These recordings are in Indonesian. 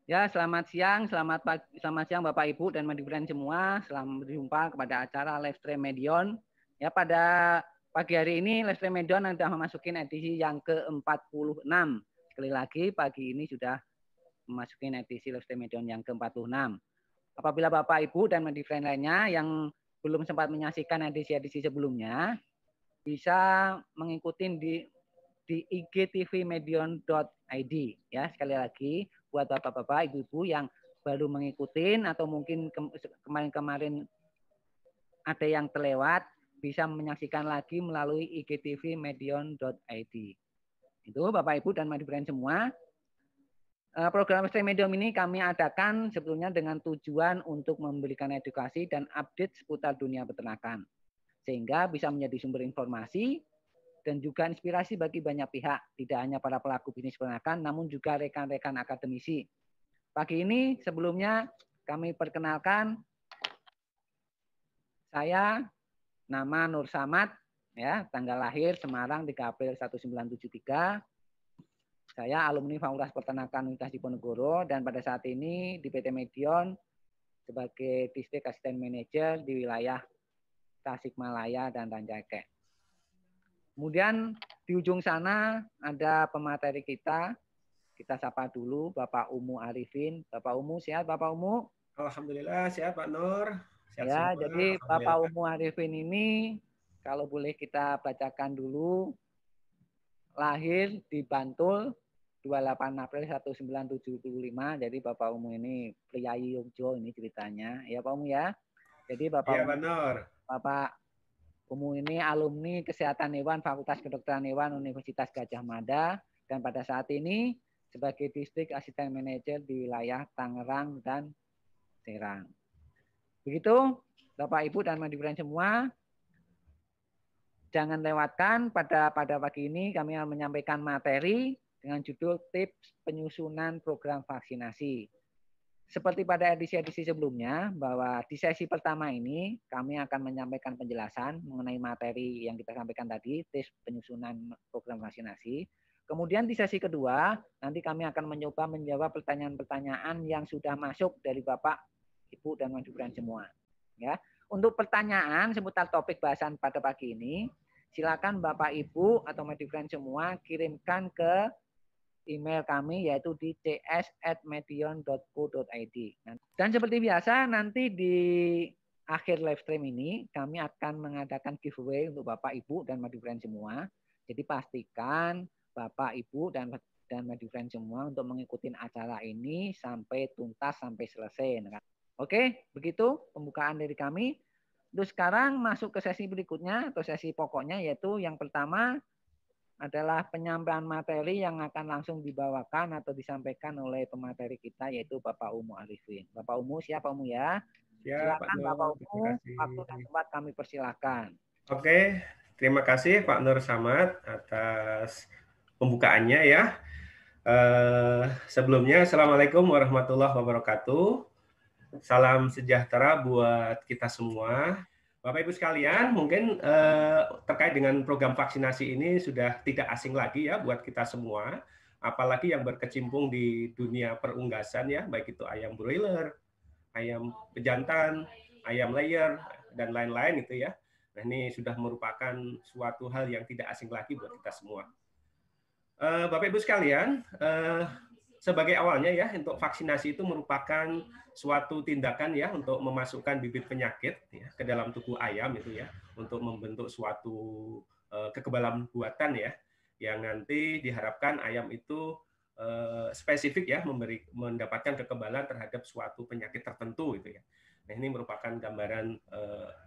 Ya, selamat siang, selamat pagi, selamat siang Bapak Ibu dan Madiburan semua. Selamat berjumpa kepada acara live stream Medion. Ya, pada pagi hari ini live stream Medion sudah memasukin edisi yang ke-46. Sekali lagi pagi ini sudah memasukin edisi live stream Medion yang ke-46. Apabila Bapak Ibu dan Madiburan lainnya yang belum sempat menyaksikan edisi-edisi sebelumnya, bisa mengikuti di igtvmedion.id ya. Sekali lagi buat bapak-bapak, ibu-ibu yang baru mengikuti atau mungkin kemarin-kemarin ada yang terlewat, bisa menyaksikan lagi melalui igtvmedion.id. Itu Bapak Ibu dan Madiburan semua. Program stream medium ini kami adakan sebetulnya dengan tujuan untuk memberikan edukasi dan update seputar dunia peternakan, sehingga bisa menjadi sumber informasi dan juga inspirasi bagi banyak pihak, tidak hanya para pelaku bisnis peternakan, namun juga rekan-rekan akademisi. Pagi ini sebelumnya kami perkenalkan, saya nama Nur Samad, ya, tanggal lahir Semarang 3 April 1973. Saya alumni Fakultas Peternakan Universitas Diponegoro dan pada saat ini di PT Medion sebagai Distrik Asisten Manajer di wilayah Tasikmalaya dan Rancaikek. Kemudian di ujung sana ada pemateri kita. Kita sapa dulu Bapak Umu Arifin. Bapak Umu, sehat Bapak Umu? Alhamdulillah sehat Pak Nur. Sehat Ya, semua. jadi Bapak Umu Arifin ini kalau boleh kita bacakan dulu, lahir di Bantul 28 April 1975. Jadi Bapak Umu ini priayi Yogyo ini ceritanya. Ya Pak Umu ya. Jadi Iya Pak Nur. Bapak Umu ini alumni Kesehatan Hewan Fakultas Kedokteran Hewan Universitas Gadjah Mada dan pada saat ini sebagai Distrik Asisten Manajer di wilayah Tangerang dan Serang. Begitu Bapak Ibu dan Madiburan semua, jangan lewatkan pada pagi ini kami akan menyampaikan materi dengan judul tips penyusunan program vaksinasi. Seperti pada edisi-edisi sebelumnya, bahwa di sesi pertama ini kami akan menyampaikan penjelasan mengenai materi yang kita sampaikan tadi, tips penyusunan program vaksinasi. Kemudian di sesi kedua, nanti kami akan mencoba menjawab pertanyaan-pertanyaan yang sudah masuk dari Bapak, Ibu, dan Madiburan semua. Ya, untuk pertanyaan seputar topik bahasan pada pagi ini, silakan Bapak, Ibu, atau Madiburan semua kirimkan ke email kami yaitu di cs@medion.co.id. Dan seperti biasa nanti di akhir live stream ini kami akan mengadakan giveaway untuk Bapak, Ibu, dan Madiburan semua. Jadi pastikan Bapak, Ibu, dan Madiburan semua untuk mengikuti acara ini sampai tuntas, sampai selesai. Oke, begitu pembukaan dari kami. Terus sekarang masuk ke sesi berikutnya atau sesi pokoknya, yaitu yang pertama adalah penyampaian materi yang akan langsung dibawakan atau disampaikan oleh pemateri kita, yaitu Bapak Umu Arifin. Bapak Umu, siapa Umu ya? Siap Pak Silakan Nur. Bapak Terima Umu, kasih. waktu dan tempat kami persilahkan. Oke, terima kasih Pak Nur Samad atas pembukaannya ya. Sebelumnya Assalamualaikum warahmatullahi wabarakatuh. Salam sejahtera buat kita semua. Bapak Ibu sekalian, mungkin terkait dengan program vaksinasi ini sudah tidak asing lagi ya buat kita semua, apalagi yang berkecimpung di dunia perunggasan ya, baik itu ayam broiler, ayam pejantan, ayam layer, dan lain-lain itu ya. Nah ini sudah merupakan suatu hal yang tidak asing lagi buat kita semua. Bapak Ibu sekalian, sebagai awalnya ya, untuk vaksinasi itu merupakan suatu tindakan ya untuk memasukkan bibit penyakit ya, ke dalam tubuh ayam itu ya, untuk membentuk suatu kekebalan buatan ya, yang nanti diharapkan ayam itu spesifik ya, mendapatkan kekebalan terhadap suatu penyakit tertentu itu ya. Nah ini merupakan gambaran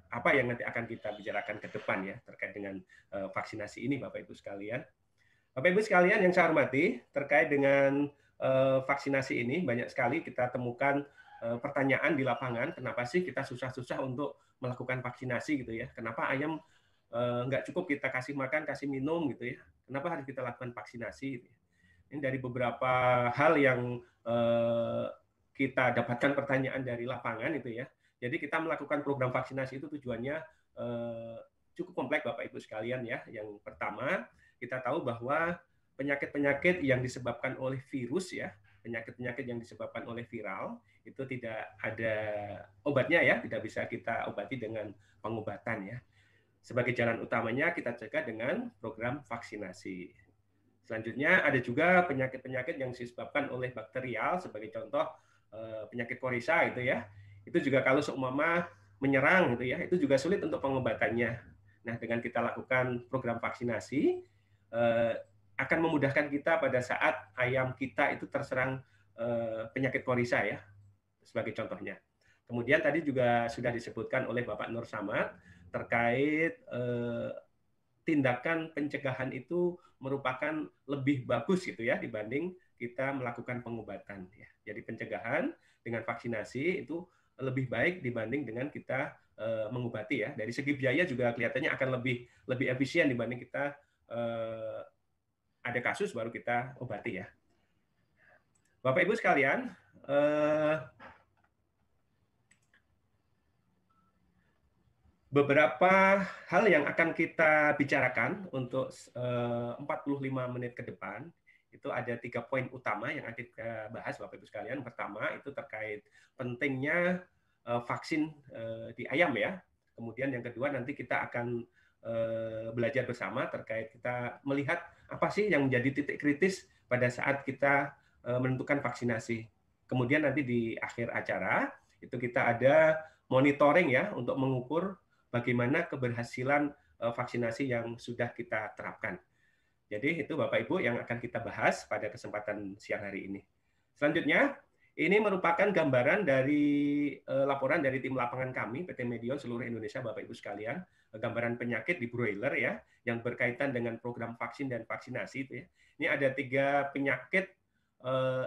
apa yang nanti akan kita bicarakan ke depan ya terkait dengan vaksinasi ini Bapak Ibu sekalian. Bapak Ibu sekalian yang saya hormati, terkait dengan vaksinasi ini banyak sekali kita temukan pertanyaan di lapangan, kenapa sih kita susah-susah untuk melakukan vaksinasi gitu ya? Kenapa ayam nggak cukup kita kasih makan, kasih minum gitu ya? Kenapa harus kita lakukan vaksinasi? Gitu ya? Ini dari beberapa hal yang kita dapatkan pertanyaan dari lapangan itu ya. Jadi kita melakukan program vaksinasi itu tujuannya cukup kompleks Bapak Ibu sekalian ya. Yang pertama, kita tahu bahwa penyakit-penyakit yang disebabkan oleh virus ya, penyakit-penyakit yang disebabkan oleh viral itu tidak ada obatnya ya, tidak bisa kita obati dengan pengobatan ya. Sebagai jalan utamanya kita cegah dengan program vaksinasi. Selanjutnya ada juga penyakit-penyakit yang disebabkan oleh bakterial, sebagai contoh penyakit korisa gitu ya. Itu juga kalau seumpama menyerang gitu ya, itu juga sulit untuk pengobatannya. Nah, dengan kita lakukan program vaksinasi akan memudahkan kita pada saat ayam kita itu terserang penyakit korisa ya, sebagai contohnya. Kemudian tadi juga sudah disebutkan oleh Bapak Nur Samad terkait tindakan pencegahan itu merupakan lebih bagus gitu ya dibanding kita melakukan pengobatan ya. Jadi pencegahan dengan vaksinasi itu lebih baik dibanding dengan kita mengobati ya. Dari segi biaya juga kelihatannya akan lebih efisien dibanding kita ada kasus baru kita obati ya. Bapak Ibu sekalian, beberapa hal yang akan kita bicarakan untuk 45 menit ke depan, itu ada 3 poin utama yang akan kita bahas Bapak Ibu sekalian. Pertama itu terkait pentingnya vaksin di ayam ya. Kemudian yang kedua nanti kita akan belajar bersama terkait kita melihat apa sih yang menjadi titik kritis pada saat kita menentukan vaksinasi. Kemudian nanti di akhir acara itu kita ada monitoring ya untuk mengukur bagaimana keberhasilan vaksinasi yang sudah kita terapkan. Jadi itu Bapak Ibu yang akan kita bahas pada kesempatan siang hari ini. Selanjutnya, ini merupakan gambaran dari laporan dari tim lapangan kami, PT Medion seluruh Indonesia, Bapak Ibu sekalian, gambaran penyakit di broiler ya, yang berkaitan dengan program vaksin dan vaksinasi itu ya. Ini ada 3 penyakit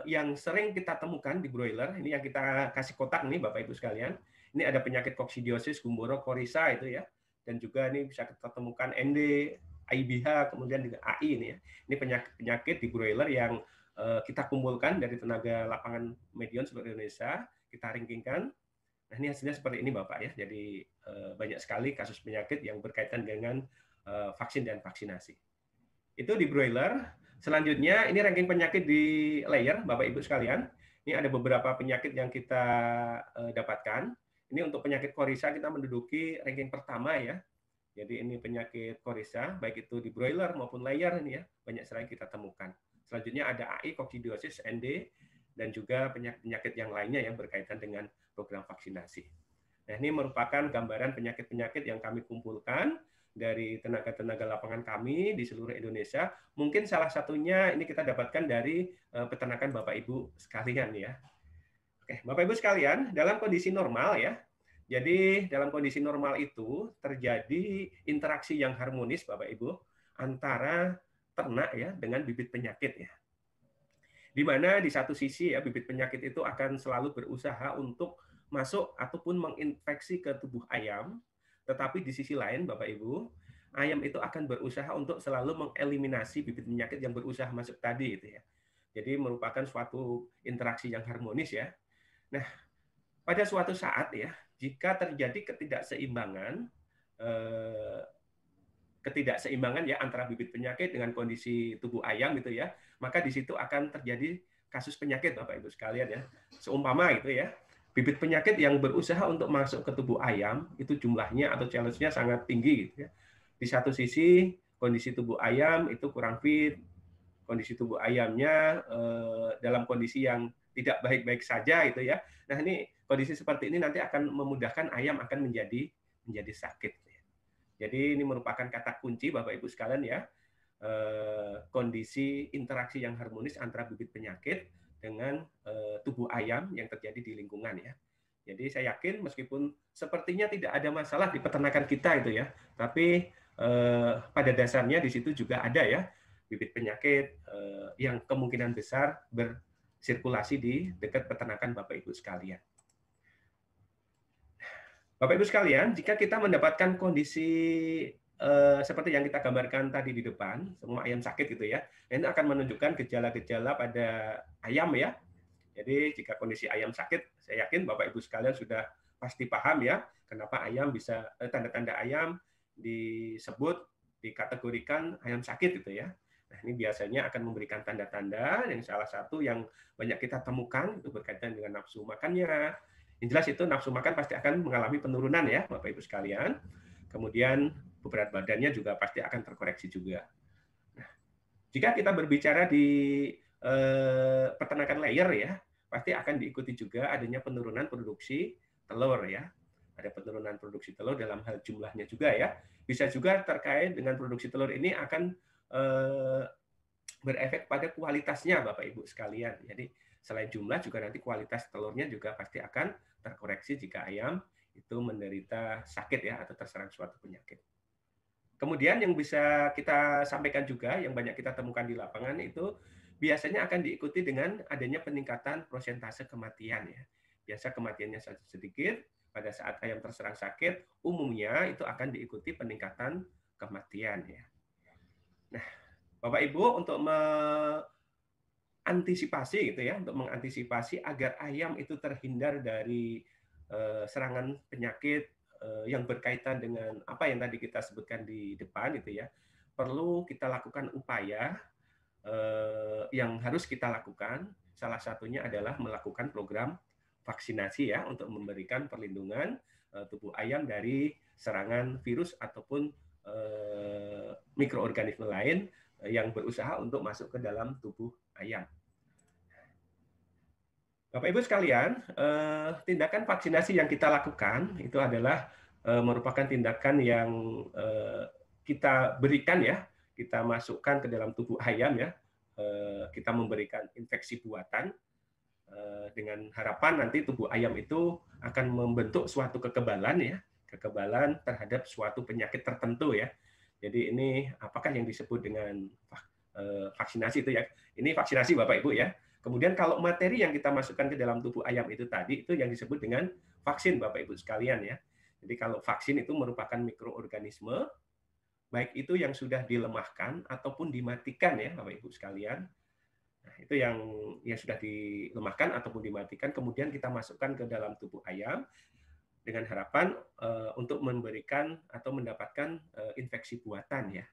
yang sering kita temukan di broiler. Ini yang kita kasih kotak nih Bapak Ibu sekalian. Ini ada penyakit koksidiosis, gumboro, korisa itu ya. Dan juga ini bisa kita temukan ND, IBH, kemudian juga AI ini ya. Ini penyakit di broiler yang kita kumpulkan dari tenaga lapangan Medion seluruh Indonesia, kita rankingkan. Nah, ini hasilnya seperti ini Bapak ya. Jadi banyak sekali kasus penyakit yang berkaitan dengan vaksin dan vaksinasi. Itu di broiler. Selanjutnya ini ranking penyakit di layer Bapak Ibu sekalian. Ini ada beberapa penyakit yang kita dapatkan. Ini untuk penyakit korisa kita menduduki ranking pertama ya. Jadi ini penyakit korisa, baik itu di broiler maupun layer ini ya, banyak sekali kita temukan. Selanjutnya ada AI, koksidiosis, ND, dan juga penyakit yang lainnya yang berkaitan dengan program vaksinasi. Nah, ini merupakan gambaran penyakit-penyakit yang kami kumpulkan dari tenaga-tenaga lapangan kami di seluruh Indonesia. Mungkin salah satunya ini kita dapatkan dari peternakan Bapak Ibu sekalian ya. Oke, Bapak Ibu sekalian, dalam kondisi normal ya, jadi dalam kondisi normal itu terjadi interaksi yang harmonis Bapak Ibu antara ternak ya dengan bibit penyakit ya. Di mana di satu sisi ya bibit penyakit itu akan selalu berusaha untuk masuk ataupun menginfeksi ke tubuh ayam, tetapi di sisi lain Bapak Ibu, ayam itu akan berusaha untuk selalu mengeliminasi bibit penyakit yang berusaha masuk tadi itu ya. Jadi merupakan suatu interaksi yang harmonis ya. Nah, pada suatu saat ya, jika terjadi ketidakseimbangan ya antara bibit penyakit dengan kondisi tubuh ayam gitu ya, maka di situ akan terjadi kasus penyakit Bapak Ibu sekalian ya. Seumpama gitu ya, bibit penyakit yang berusaha untuk masuk ke tubuh ayam itu jumlahnya atau challenge-nya sangat tinggi gitu ya. Di satu sisi kondisi tubuh ayam itu kurang fit, kondisi tubuh ayamnya dalam kondisi yang tidak baik-baik saja itu ya. Nah, ini kondisi seperti ini nanti akan memudahkan ayam akan menjadi sakit. Jadi ini merupakan kata kunci Bapak Ibu sekalian ya, kondisi interaksi yang harmonis antara bibit penyakit dengan tubuh ayam yang terjadi di lingkungan ya. Jadi saya yakin meskipun sepertinya tidak ada masalah di peternakan kita itu ya, tapi pada dasarnya di situ juga ada ya bibit penyakit yang kemungkinan besar bersirkulasi di dekat peternakan Bapak Ibu sekalian. Bapak Ibu sekalian, jika kita mendapatkan kondisi seperti yang kita gambarkan tadi di depan, semua ayam sakit gitu ya, ini akan menunjukkan gejala-gejala pada ayam ya. Jadi jika kondisi ayam sakit, saya yakin Bapak Ibu sekalian sudah pasti paham ya, kenapa ayam bisa tanda-tanda ayam disebut dikategorikan ayam sakit gitu ya. Nah, ini biasanya akan memberikan tanda-tanda yang salah satu yang banyak kita temukan itu berkaitan dengan nafsu makannya. Yang jelas itu nafsu makan pasti akan mengalami penurunan ya, Bapak Ibu sekalian. Kemudian berat badannya juga pasti akan terkoreksi juga. Nah, jika kita berbicara di peternakan layer ya, pasti akan diikuti juga adanya penurunan produksi telur ya. Ada penurunan produksi telur dalam hal jumlahnya juga ya. Bisa juga terkait dengan produksi telur ini akan berefek pada kualitasnya Bapak Ibu sekalian. Jadi selain jumlah juga nanti kualitas telurnya juga pasti akan terkoreksi jika ayam itu menderita sakit ya atau terserang suatu penyakit. Kemudian yang bisa kita sampaikan juga yang banyak kita temukan di lapangan itu biasanya akan diikuti dengan adanya peningkatan persentase kematian ya. Biasa kematiannya sedikit, pada saat ayam terserang sakit umumnya itu akan diikuti peningkatan kematian ya. Nah, Bapak Ibu untuk mengantisipasi gitu ya, untuk mengantisipasi agar ayam itu terhindar dari serangan penyakit yang berkaitan dengan apa yang tadi kita sebutkan di depan itu ya, perlu kita lakukan upaya yang harus kita lakukan. Salah satunya adalah melakukan program vaksinasi ya untuk memberikan perlindungan tubuh ayam dari serangan virus ataupun mikroorganisme lain yang berusaha untuk masuk ke dalam tubuh ayam. Bapak Ibu sekalian, tindakan vaksinasi yang kita lakukan itu adalah merupakan tindakan yang kita berikan ya, kita masukkan ke dalam tubuh ayam ya, kita memberikan infeksi buatan dengan harapan nanti tubuh ayam itu akan membentuk suatu kekebalan ya, kekebalan terhadap suatu penyakit tertentu ya. Jadi ini apakah yang disebut dengan vaksinasi itu ya? Ini vaksinasi Bapak Ibu ya. Kemudian kalau materi yang kita masukkan ke dalam tubuh ayam itu tadi, itu yang disebut dengan vaksin Bapak Ibu sekalian ya. Jadi kalau vaksin itu merupakan mikroorganisme, baik itu yang sudah dilemahkan ataupun dimatikan ya Bapak Ibu sekalian. Nah, itu yang sudah dilemahkan ataupun dimatikan, kemudian kita masukkan ke dalam tubuh ayam dengan harapan untuk memberikan atau mendapatkan infeksi buatan ya.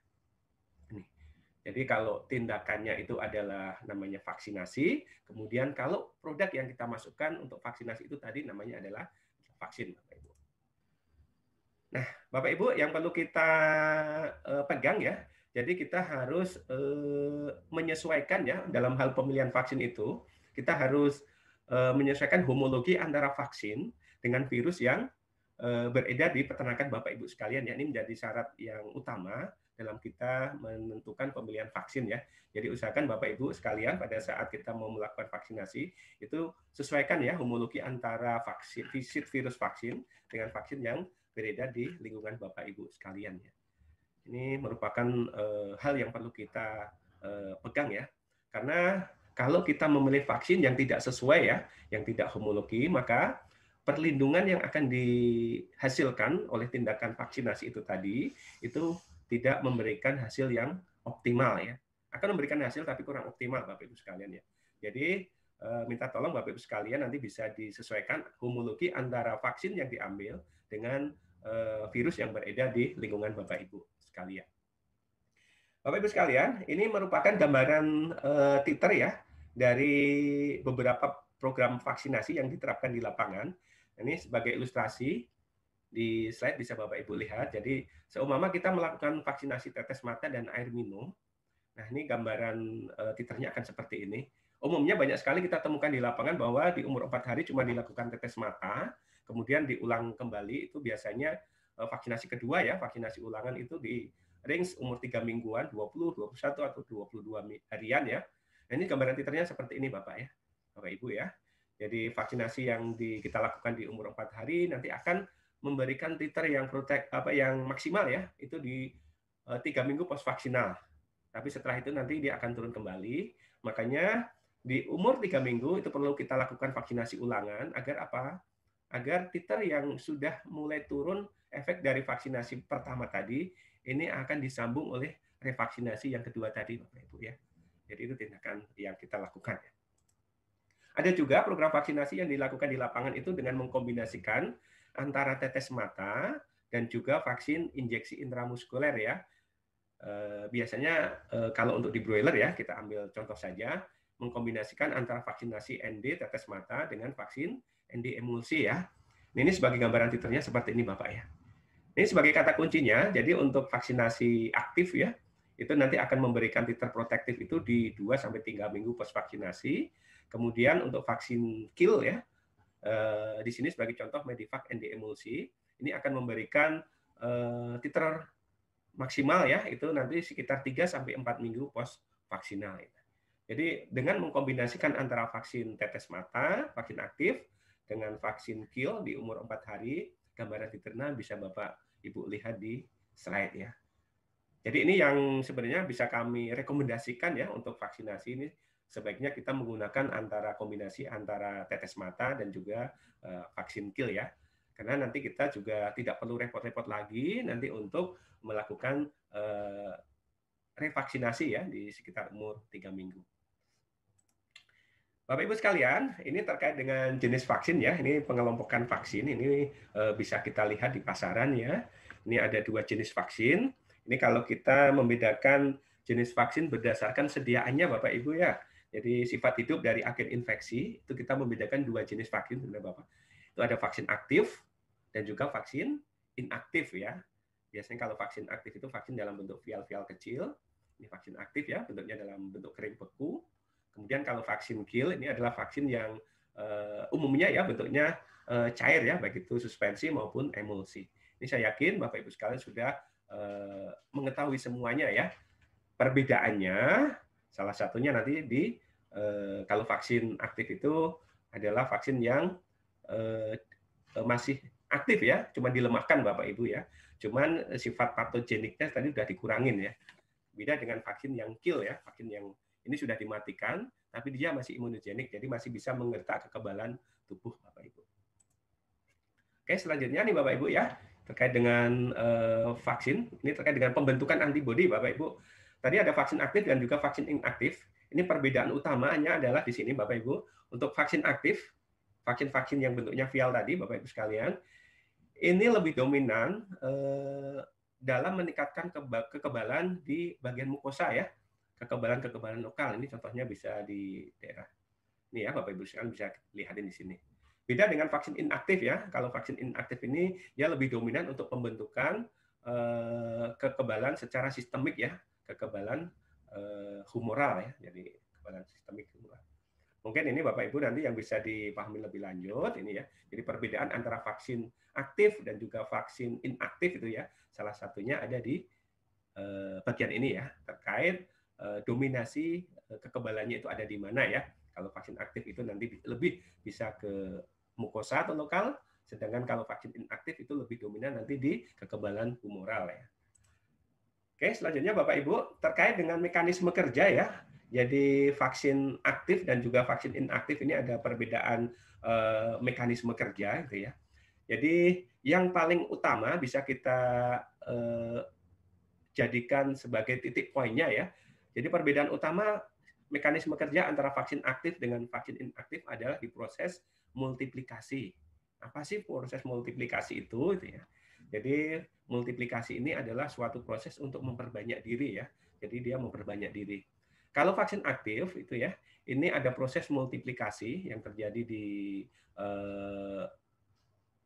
Jadi kalau tindakannya itu adalah namanya vaksinasi, kemudian kalau produk yang kita masukkan untuk vaksinasi itu tadi namanya adalah vaksin, Bapak Ibu. Nah, Bapak Ibu yang perlu kita pegang ya, jadi kita harus menyesuaikan ya dalam hal pemilihan vaksin itu, kita harus menyesuaikan homologi antara vaksin dengan virus yang beredar di peternakan Bapak Ibu sekalian ya. Ini menjadi syarat yang utama dalam kita menentukan pemilihan vaksin ya. Jadi usahakan Bapak Ibu sekalian pada saat kita mau melakukan vaksinasi itu sesuaikan ya homologi antara vaksin virus vaksin dengan vaksin yang beredar di lingkungan Bapak Ibu sekalian ya. Ini merupakan hal yang perlu kita pegang ya. Karena kalau kita memilih vaksin yang tidak sesuai ya, yang tidak homologi, maka perlindungan yang akan dihasilkan oleh tindakan vaksinasi itu tadi itu tidak memberikan hasil yang optimal ya. Akan memberikan hasil tapi kurang optimal Bapak Ibu sekalian ya. Jadi minta tolong Bapak Ibu sekalian nanti bisa disesuaikan homologi antara vaksin yang diambil dengan virus yang beredar di lingkungan Bapak Ibu sekalian. Bapak Ibu sekalian, ini merupakan gambaran titer ya dari beberapa program vaksinasi yang diterapkan di lapangan. Ini sebagai ilustrasi di slide bisa Bapak Ibu lihat. Jadi seumpama kita melakukan vaksinasi tetes mata dan air minum. Nah, ini gambaran titernya akan seperti ini. Umumnya banyak sekali kita temukan di lapangan bahwa di umur 4 hari cuma dilakukan tetes mata, kemudian diulang kembali itu biasanya vaksinasi kedua ya, vaksinasi ulangan itu di range umur 3 mingguan, 20, 21 atau 22 harian ya. Nah, ini gambaran titernya seperti ini Bapak ya. Bapak Ibu ya. Jadi vaksinasi yang kita lakukan di umur 4 hari nanti akan memberikan titer yang yang maksimal ya, itu di 3 minggu post vaksinal. Tapi setelah itu nanti dia akan turun kembali. Makanya di umur 3 minggu itu perlu kita lakukan vaksinasi ulangan agar apa? Agar titer yang sudah mulai turun efek dari vaksinasi pertama tadi ini akan disambung oleh revaksinasi yang kedua tadi Bapak Ibu ya. Jadi itu tindakan yang kita lakukan. Ada juga program vaksinasi yang dilakukan di lapangan itu dengan mengkombinasikan antara tetes mata dan juga vaksin injeksi intramuskuler ya. biasanya kalau untuk di broiler ya, kita ambil contoh saja, mengkombinasikan antara vaksinasi ND tetes mata dengan vaksin ND emulsi ya. Ini sebagai gambaran titernya seperti ini Bapak ya. Ini sebagai kata kuncinya, jadi untuk vaksinasi aktif ya, itu nanti akan memberikan titer protektif itu di 2-3 minggu post vaksinasi. Kemudian untuk vaksin kill ya, di sini sebagai contoh Medivac ND emulsi, ini akan memberikan titer maksimal ya, itu nanti sekitar 3-4 minggu post vaksinal. Jadi dengan mengkombinasikan antara vaksin tetes mata, vaksin aktif, dengan vaksin kill di umur 4 hari, gambaran titernya bisa Bapak Ibu lihat di slide ya. Jadi ini yang sebenarnya bisa kami rekomendasikan ya untuk vaksinasi ini, sebaiknya kita menggunakan kombinasi antara tetes mata dan juga vaksin kill ya. Karena nanti kita juga tidak perlu repot-repot lagi nanti untuk melakukan revaksinasi ya di sekitar umur 3 minggu. Bapak Ibu sekalian, ini terkait dengan jenis vaksin ya. Ini pengelompokan vaksin, ini bisa kita lihat di pasaran ya. Ini ada 2 jenis vaksin. Ini kalau kita membedakan jenis vaksin berdasarkan sediaannya Bapak Ibu ya. Jadi sifat hidup dari agen infeksi, itu kita membedakan 2 jenis vaksin sebenarnya Bapak. Itu ada vaksin aktif dan juga vaksin inaktif ya. Biasanya kalau vaksin aktif itu vaksin dalam bentuk vial-vial kecil. Ini vaksin aktif ya, bentuknya dalam bentuk kering beku. Kemudian kalau vaksin kill ini adalah vaksin yang umumnya ya bentuknya cair ya, baik itu suspensi maupun emulsi. Ini saya yakin Bapak Ibu sekalian sudah mengetahui semuanya ya. Perbedaannya salah satunya nanti di kalau vaksin aktif itu adalah vaksin yang masih aktif ya, cuma dilemahkan Bapak Ibu ya. Cuman sifat patogeniknya tadi sudah dikurangin ya. Beda dengan vaksin yang kill ya, vaksin yang ini sudah dimatikan, tapi dia masih imunogenik, jadi masih bisa menggertak kekebalan tubuh Bapak Ibu. Oke, selanjutnya nih Bapak Ibu ya, terkait dengan vaksin, ini terkait dengan pembentukan antibodi Bapak Ibu. Tadi ada vaksin aktif dan juga vaksin inaktif. Ini perbedaan utamanya adalah di sini Bapak Ibu, untuk vaksin aktif, vaksin-vaksin yang bentuknya vial tadi Bapak Ibu sekalian, ini lebih dominan dalam meningkatkan kekebalan di bagian mukosa ya. Kekebalan lokal, ini contohnya bisa di daerah ini ya Bapak Ibu sekalian bisa lihatin di sini. Beda dengan vaksin inaktif ya, kalau vaksin inaktif ini dia lebih dominan untuk pembentukan kekebalan secara sistemik ya, kekebalan humoral ya, jadi kekebalan sistemik humoral. Mungkin ini Bapak Ibu nanti yang bisa dipahami lebih lanjut ini ya. Jadi perbedaan antara vaksin aktif dan juga vaksin inaktif itu ya, salah satunya ada di bagian ini ya, terkait dominasi kekebalannya itu ada di mana ya. Kalau vaksin aktif itu nanti lebih bisa ke mukosa atau lokal, sedangkan kalau vaksin inaktif itu lebih dominan nanti di kekebalan humoral ya. Oke, selanjutnya Bapak Ibu terkait dengan mekanisme kerja ya. Jadi vaksin aktif dan juga vaksin inaktif ini ada perbedaan mekanisme kerja gitu ya. Jadi yang paling utama bisa kita jadikan sebagai titik poinnya ya. Jadi perbedaan utama mekanisme kerja antara vaksin aktif dengan vaksin inaktif adalah di proses multiplikasi. Apa sih proses multiplikasi itu? Ya. Jadi multiplikasi ini adalah suatu proses untuk memperbanyak diri ya. Jadi dia memperbanyak diri. Kalau vaksin aktif itu ya, ini ada proses multiplikasi yang terjadi di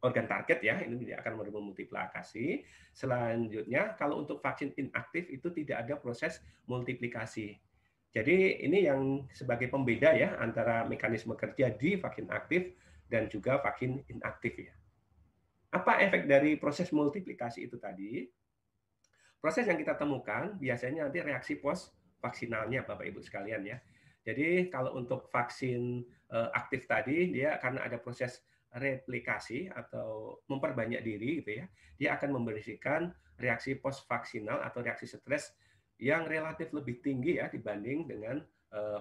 organ target ya, ini tidak akan memultiplikasi. Selanjutnya, kalau untuk vaksin inaktif itu tidak ada proses multiplikasi. Jadi ini yang sebagai pembeda ya antara mekanisme kerja di vaksin aktif dan juga vaksin inaktif ya. Apa efek dari proses multiplikasi itu tadi? Proses yang kita temukan biasanya nanti reaksi post vaksinalnya Bapak Ibu sekalian ya. Jadi kalau untuk vaksin aktif tadi dia karena ada proses replikasi atau memperbanyak diri gitu ya, dia akan memberikan reaksi post vaksinal atau reaksi stres yang relatif lebih tinggi ya dibanding dengan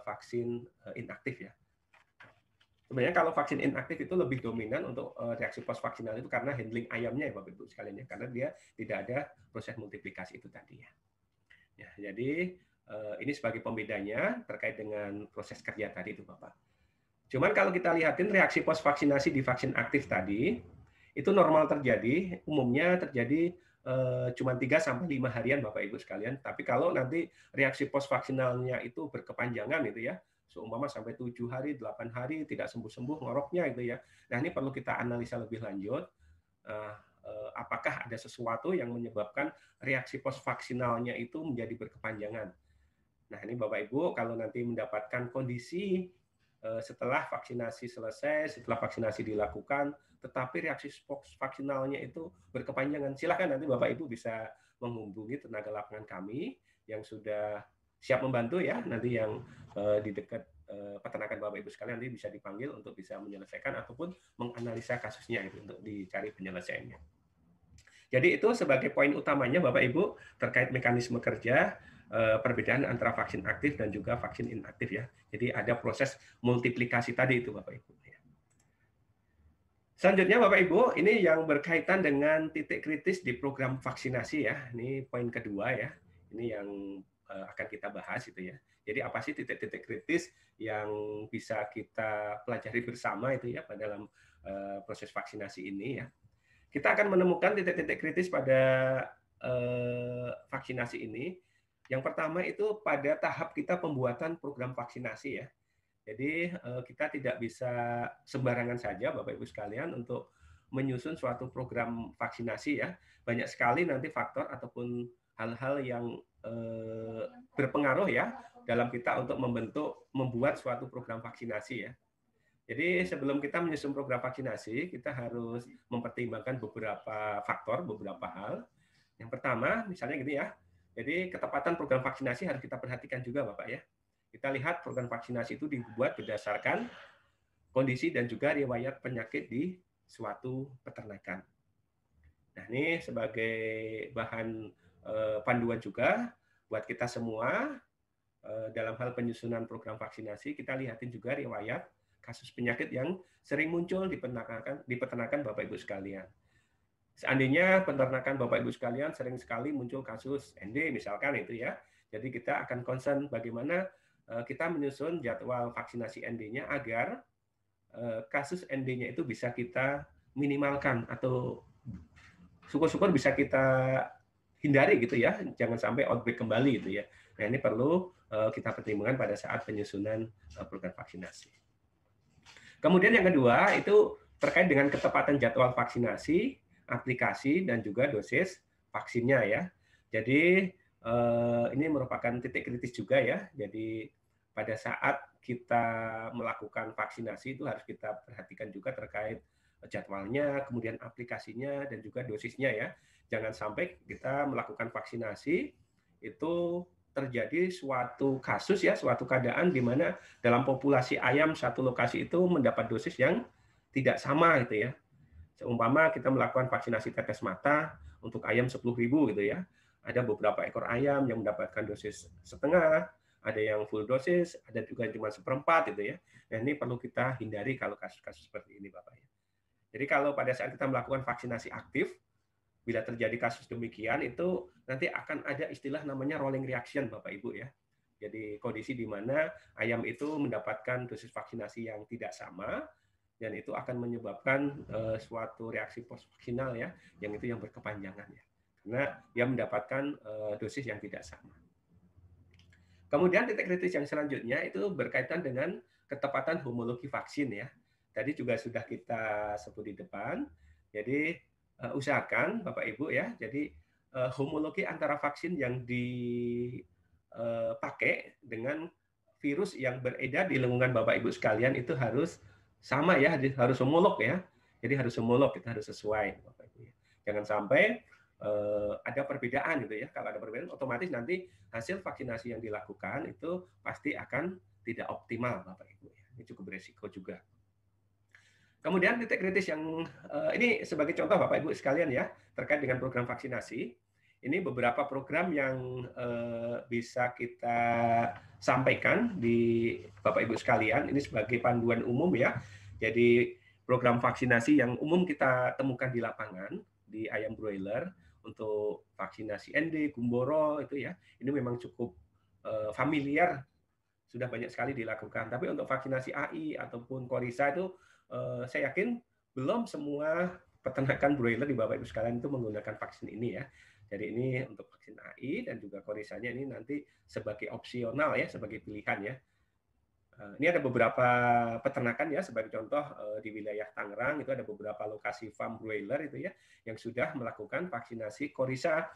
vaksin inaktif ya. Sebenarnya kalau vaksin inaktif itu lebih dominan untuk reaksi post vaksinal itu karena handling ayamnya ya Bapak Ibu sekalian ya, karena dia tidak ada proses multiplikasi itu tadi ya. Ya, jadi ini sebagai pembedanya terkait dengan proses kerja tadi itu Bapak. Cuman kalau kita lihatin reaksi post vaksinasi di vaksin aktif tadi itu normal terjadi, umumnya terjadi cuma 3-5 harian Bapak Ibu sekalian. Tapi kalau nanti reaksi post vaksinalnya itu berkepanjangan itu ya, seumpama sampai 7 hari, 8 hari tidak sembuh-sembuh ngoroknya itu ya. Nah, ini perlu kita analisa lebih lanjut. Apakah ada sesuatu yang menyebabkan reaksi post vaksinalnya itu menjadi berkepanjangan. Nah, ini Bapak Ibu kalau nanti mendapatkan kondisi setelah vaksinasi selesai, setelah vaksinasi dilakukan, tetapi reaksi vaksinalnya itu berkepanjangan, silakan nanti Bapak Ibu bisa menghubungi tenaga lapangan kami yang sudah siap membantu ya, nanti yang di dekat peternakan Bapak Ibu sekalian nanti bisa dipanggil untuk bisa menyelesaikan ataupun menganalisa kasusnya itu untuk dicari penyelesaiannya. Jadi itu sebagai poin utamanya Bapak Ibu terkait mekanisme kerja, perbedaan antara vaksin aktif dan juga vaksin inaktif ya. Jadi ada proses multiplikasi tadi itu Bapak Ibu. Selanjutnya Bapak Ibu, ini yang berkaitan dengan titik kritis di program vaksinasi ya. Ini poin kedua ya. Ini yang akan kita bahas itu ya. Jadi apa sih titik-titik kritis yang bisa kita pelajari bersama itu ya pada dalam proses vaksinasi ini ya. Kita akan menemukan titik-titik kritis pada vaksinasi ini. Yang pertama itu pada tahap kita pembuatan program vaksinasi ya. Jadi kita tidak bisa sembarangan saja Bapak Ibu sekalian untuk menyusun suatu program vaksinasi ya. Banyak sekali nanti faktor ataupun hal-hal yang berpengaruh ya dalam kita untuk membuat suatu program vaksinasi ya. Jadi sebelum kita menyusun program vaksinasi, kita harus mempertimbangkan beberapa faktor, beberapa hal. Yang pertama, misalnya gini ya, jadi ketepatan program vaksinasi harus kita perhatikan juga Bapak ya. Kita lihat program vaksinasi itu dibuat berdasarkan kondisi dan juga riwayat penyakit di suatu peternakan. Nah ini sebagai bahan panduan juga buat kita semua dalam hal penyusunan program vaksinasi, kita lihatin juga riwayat kasus penyakit yang sering muncul di peternakan Bapak Ibu sekalian. Seandainya peternakan Bapak Ibu sekalian sering sekali muncul kasus ND misalkan itu ya. Jadi kita akan concern bagaimana kita menyusun jadwal vaksinasi ND-nya agar kasus ND-nya itu bisa kita minimalkan atau syukur-syukur bisa kita hindari gitu ya. Jangan sampai outbreak kembali gitu ya. Nah, ini perlu kita pertimbangkan pada saat penyusunan program vaksinasi. Kemudian yang kedua itu terkait dengan ketepatan jadwal vaksinasi, aplikasi, dan juga dosis vaksinnya ya. Jadi ini merupakan titik kritis juga ya. Jadi pada saat kita melakukan vaksinasi itu harus kita perhatikan juga terkait jadwalnya, kemudian aplikasinya, dan juga dosisnya ya. Jangan sampai kita melakukan vaksinasi itu terjadi suatu kasus ya, suatu keadaan di mana dalam populasi ayam satu lokasi itu mendapat dosis yang tidak sama gitu ya. Seumpama kita melakukan vaksinasi tetes mata untuk ayam 10.000 gitu ya. Ada beberapa ekor ayam yang mendapatkan dosis setengah, ada yang full dosis, ada juga cuma 1/4 gitu ya. Nah, ini perlu kita hindari kalau kasus-kasus seperti ini Bapak ya. Jadi kalau pada saat kita melakukan vaksinasi aktif, bila terjadi kasus demikian itu nanti akan ada istilah namanya rolling reaction Bapak Ibu ya. Jadi kondisi di mana ayam itu mendapatkan dosis vaksinasi yang tidak sama dan itu akan menyebabkan suatu reaksi post vaksinal ya, yang itu yang berkepanjangan ya. Karena dia mendapatkan dosis yang tidak sama. Kemudian titik kritis yang selanjutnya itu berkaitan dengan ketepatan homologi vaksin ya. Tadi juga sudah kita sebut di depan. Jadi usahakan Bapak Ibu ya, jadi homologi antara vaksin yang dipakai dengan virus yang beredar di lingkungan Bapak Ibu sekalian itu harus sama ya, harus homolog ya. Jadi harus homolog, kita harus sesuai Bapak Ibu ya. Jangan sampai ada perbedaan gitu ya. Kalau ada perbedaan otomatis nanti hasil vaksinasi yang dilakukan itu pasti akan tidak optimal Bapak Ibu ya. Ini cukup beresiko juga. Kemudian titik kritis yang ini sebagai contoh Bapak Ibu sekalian ya, terkait dengan program vaksinasi. Ini beberapa program yang bisa kita sampaikan di Bapak Ibu sekalian. Ini sebagai panduan umum ya. Jadi program vaksinasi yang umum kita temukan di lapangan, di ayam broiler, untuk vaksinasi ND, Gumboro itu ya. Ini memang cukup familiar, sudah banyak sekali dilakukan. Tapi untuk vaksinasi AI ataupun Korisa itu saya yakin belum semua peternakan broiler di Bapak Ibu sekalian itu menggunakan vaksin ini ya. Jadi ini untuk vaksin AI dan juga korisanya ini nanti sebagai opsional ya, sebagai pilihan ya. Ini ada beberapa peternakan ya, sebagai contoh di wilayah Tangerang itu ada beberapa lokasi farm broiler itu ya yang sudah melakukan vaksinasi korisa.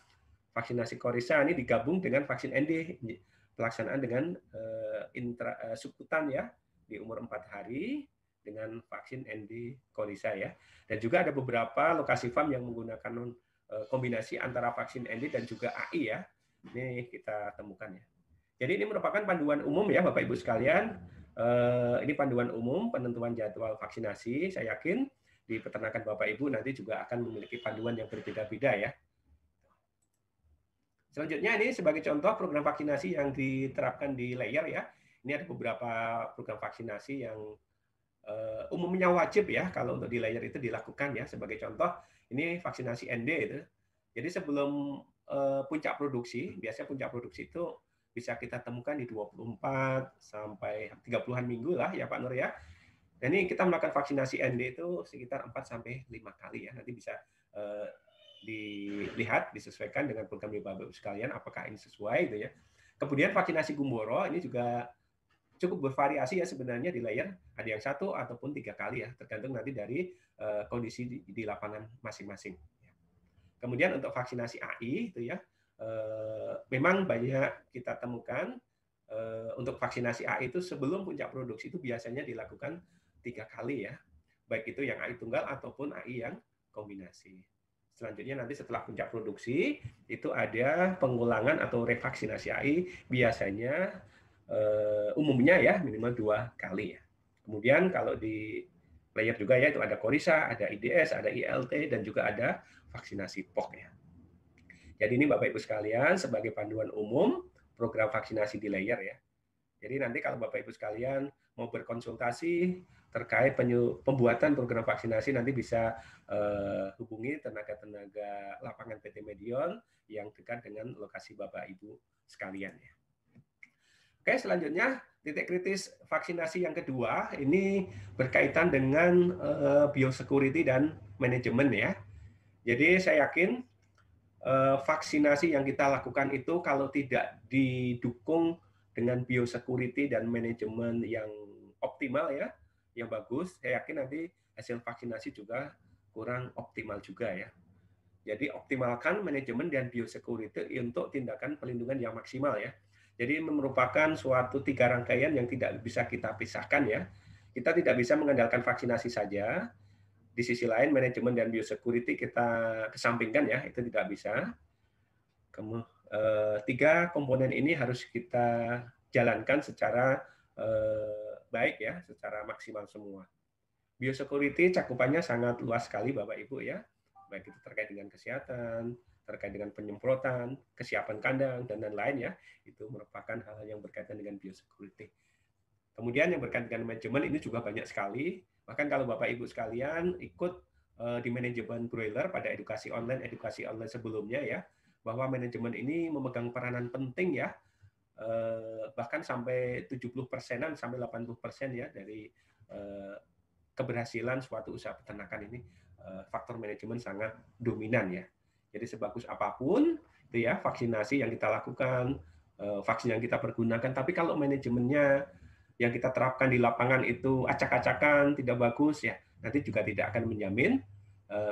Vaksinasi korisa ini digabung dengan vaksin ND, pelaksanaan dengan subkutan ya di umur 4 hari dengan vaksin ND korisa ya. Dan juga ada beberapa lokasi farm yang menggunakan kombinasi antara vaksin ND dan juga AI ya. Ini kita temukan ya. Jadi ini merupakan panduan umum ya Bapak Ibu sekalian. Ini panduan umum penentuan jadwal vaksinasi. Saya yakin di peternakan Bapak Ibu nanti juga akan memiliki panduan yang berbeda-beda ya. Selanjutnya ini sebagai contoh program vaksinasi yang diterapkan di layer ya. Ini ada beberapa program vaksinasi yang umumnya wajib ya kalau untuk di layer itu dilakukan ya. Sebagai contoh ini vaksinasi ND itu. Jadi sebelum puncak produksi, biasanya puncak produksi itu bisa kita temukan di 24 sampai 30-an minggu lah ya Pak Nur ya. Dan ini kita melakukan vaksinasi ND itu sekitar 4 sampai 5 kali ya. Nanti bisa dilihat, disesuaikan dengan program Bapak Ibu sekalian apakah ini sesuai gitu ya. Kemudian vaksinasi gumboro ini juga cukup bervariasi ya sebenarnya di layer, ada yang 1 ataupun 3 kali ya, tergantung nanti dari kondisi di lapangan masing-masing. Kemudian untuk vaksinasi AI itu ya, memang banyak kita temukan untuk vaksinasi AI itu sebelum puncak produksi itu biasanya dilakukan 3 kali ya, baik itu yang AI tunggal ataupun AI yang kombinasi. Selanjutnya nanti setelah puncak produksi itu ada pengulangan atau revaksinasi AI biasanya umumnya ya minimal 2 kali ya. Kemudian kalau di layer juga ya itu ada korisa, ada IDS, ada ILT dan juga ada vaksinasi POK ya. Jadi ini Bapak Ibu sekalian sebagai panduan umum program vaksinasi di layer ya. Jadi nanti kalau Bapak Ibu sekalian mau berkonsultasi terkait pembuatan program vaksinasi nanti bisa hubungi tenaga-tenaga lapangan PT Medion yang dekat dengan lokasi Bapak Ibu sekalian ya. Oke, selanjutnya titik kritis vaksinasi yang kedua ini berkaitan dengan biosecurity dan manajemen ya. Jadi saya yakin vaksinasi yang kita lakukan itu kalau tidak didukung dengan biosecurity dan manajemen yang optimal ya, yang bagus, saya yakin nanti hasil vaksinasi juga kurang optimal juga ya. Jadi optimalkan manajemen dan biosecurity untuk tindakan pelindungan yang maksimal ya. Jadi merupakan suatu 3 rangkaian yang tidak bisa kita pisahkan ya. Kita tidak bisa mengandalkan vaksinasi saja. Di sisi lain manajemen dan biosecurity kita kesampingkan ya, itu tidak bisa. 3 komponen ini harus kita jalankan secara baik ya, secara maksimal semua. Biosecurity cakupannya sangat luas sekali Bapak Ibu ya, baik itu terkait dengan kesehatan, terkait dengan penyemprotan, kesiapan kandang dan lain-lain ya, itu merupakan hal yang berkaitan dengan biosecurity. Kemudian yang berkaitan dengan manajemen ini juga banyak sekali. Bahkan kalau Bapak Ibu sekalian ikut di manajemen broiler pada edukasi online sebelumnya ya, bahwa manajemen ini memegang peranan penting ya, bahkan sampai 70%-an sampai 80% ya dari keberhasilan suatu usaha peternakan ini faktor manajemen sangat dominan ya. Jadi sebagus apapun itu ya vaksinasi yang kita lakukan, vaksin yang kita pergunakan, tapi kalau manajemennya yang kita terapkan di lapangan itu acak-acakan, tidak bagus ya, nanti juga tidak akan menjamin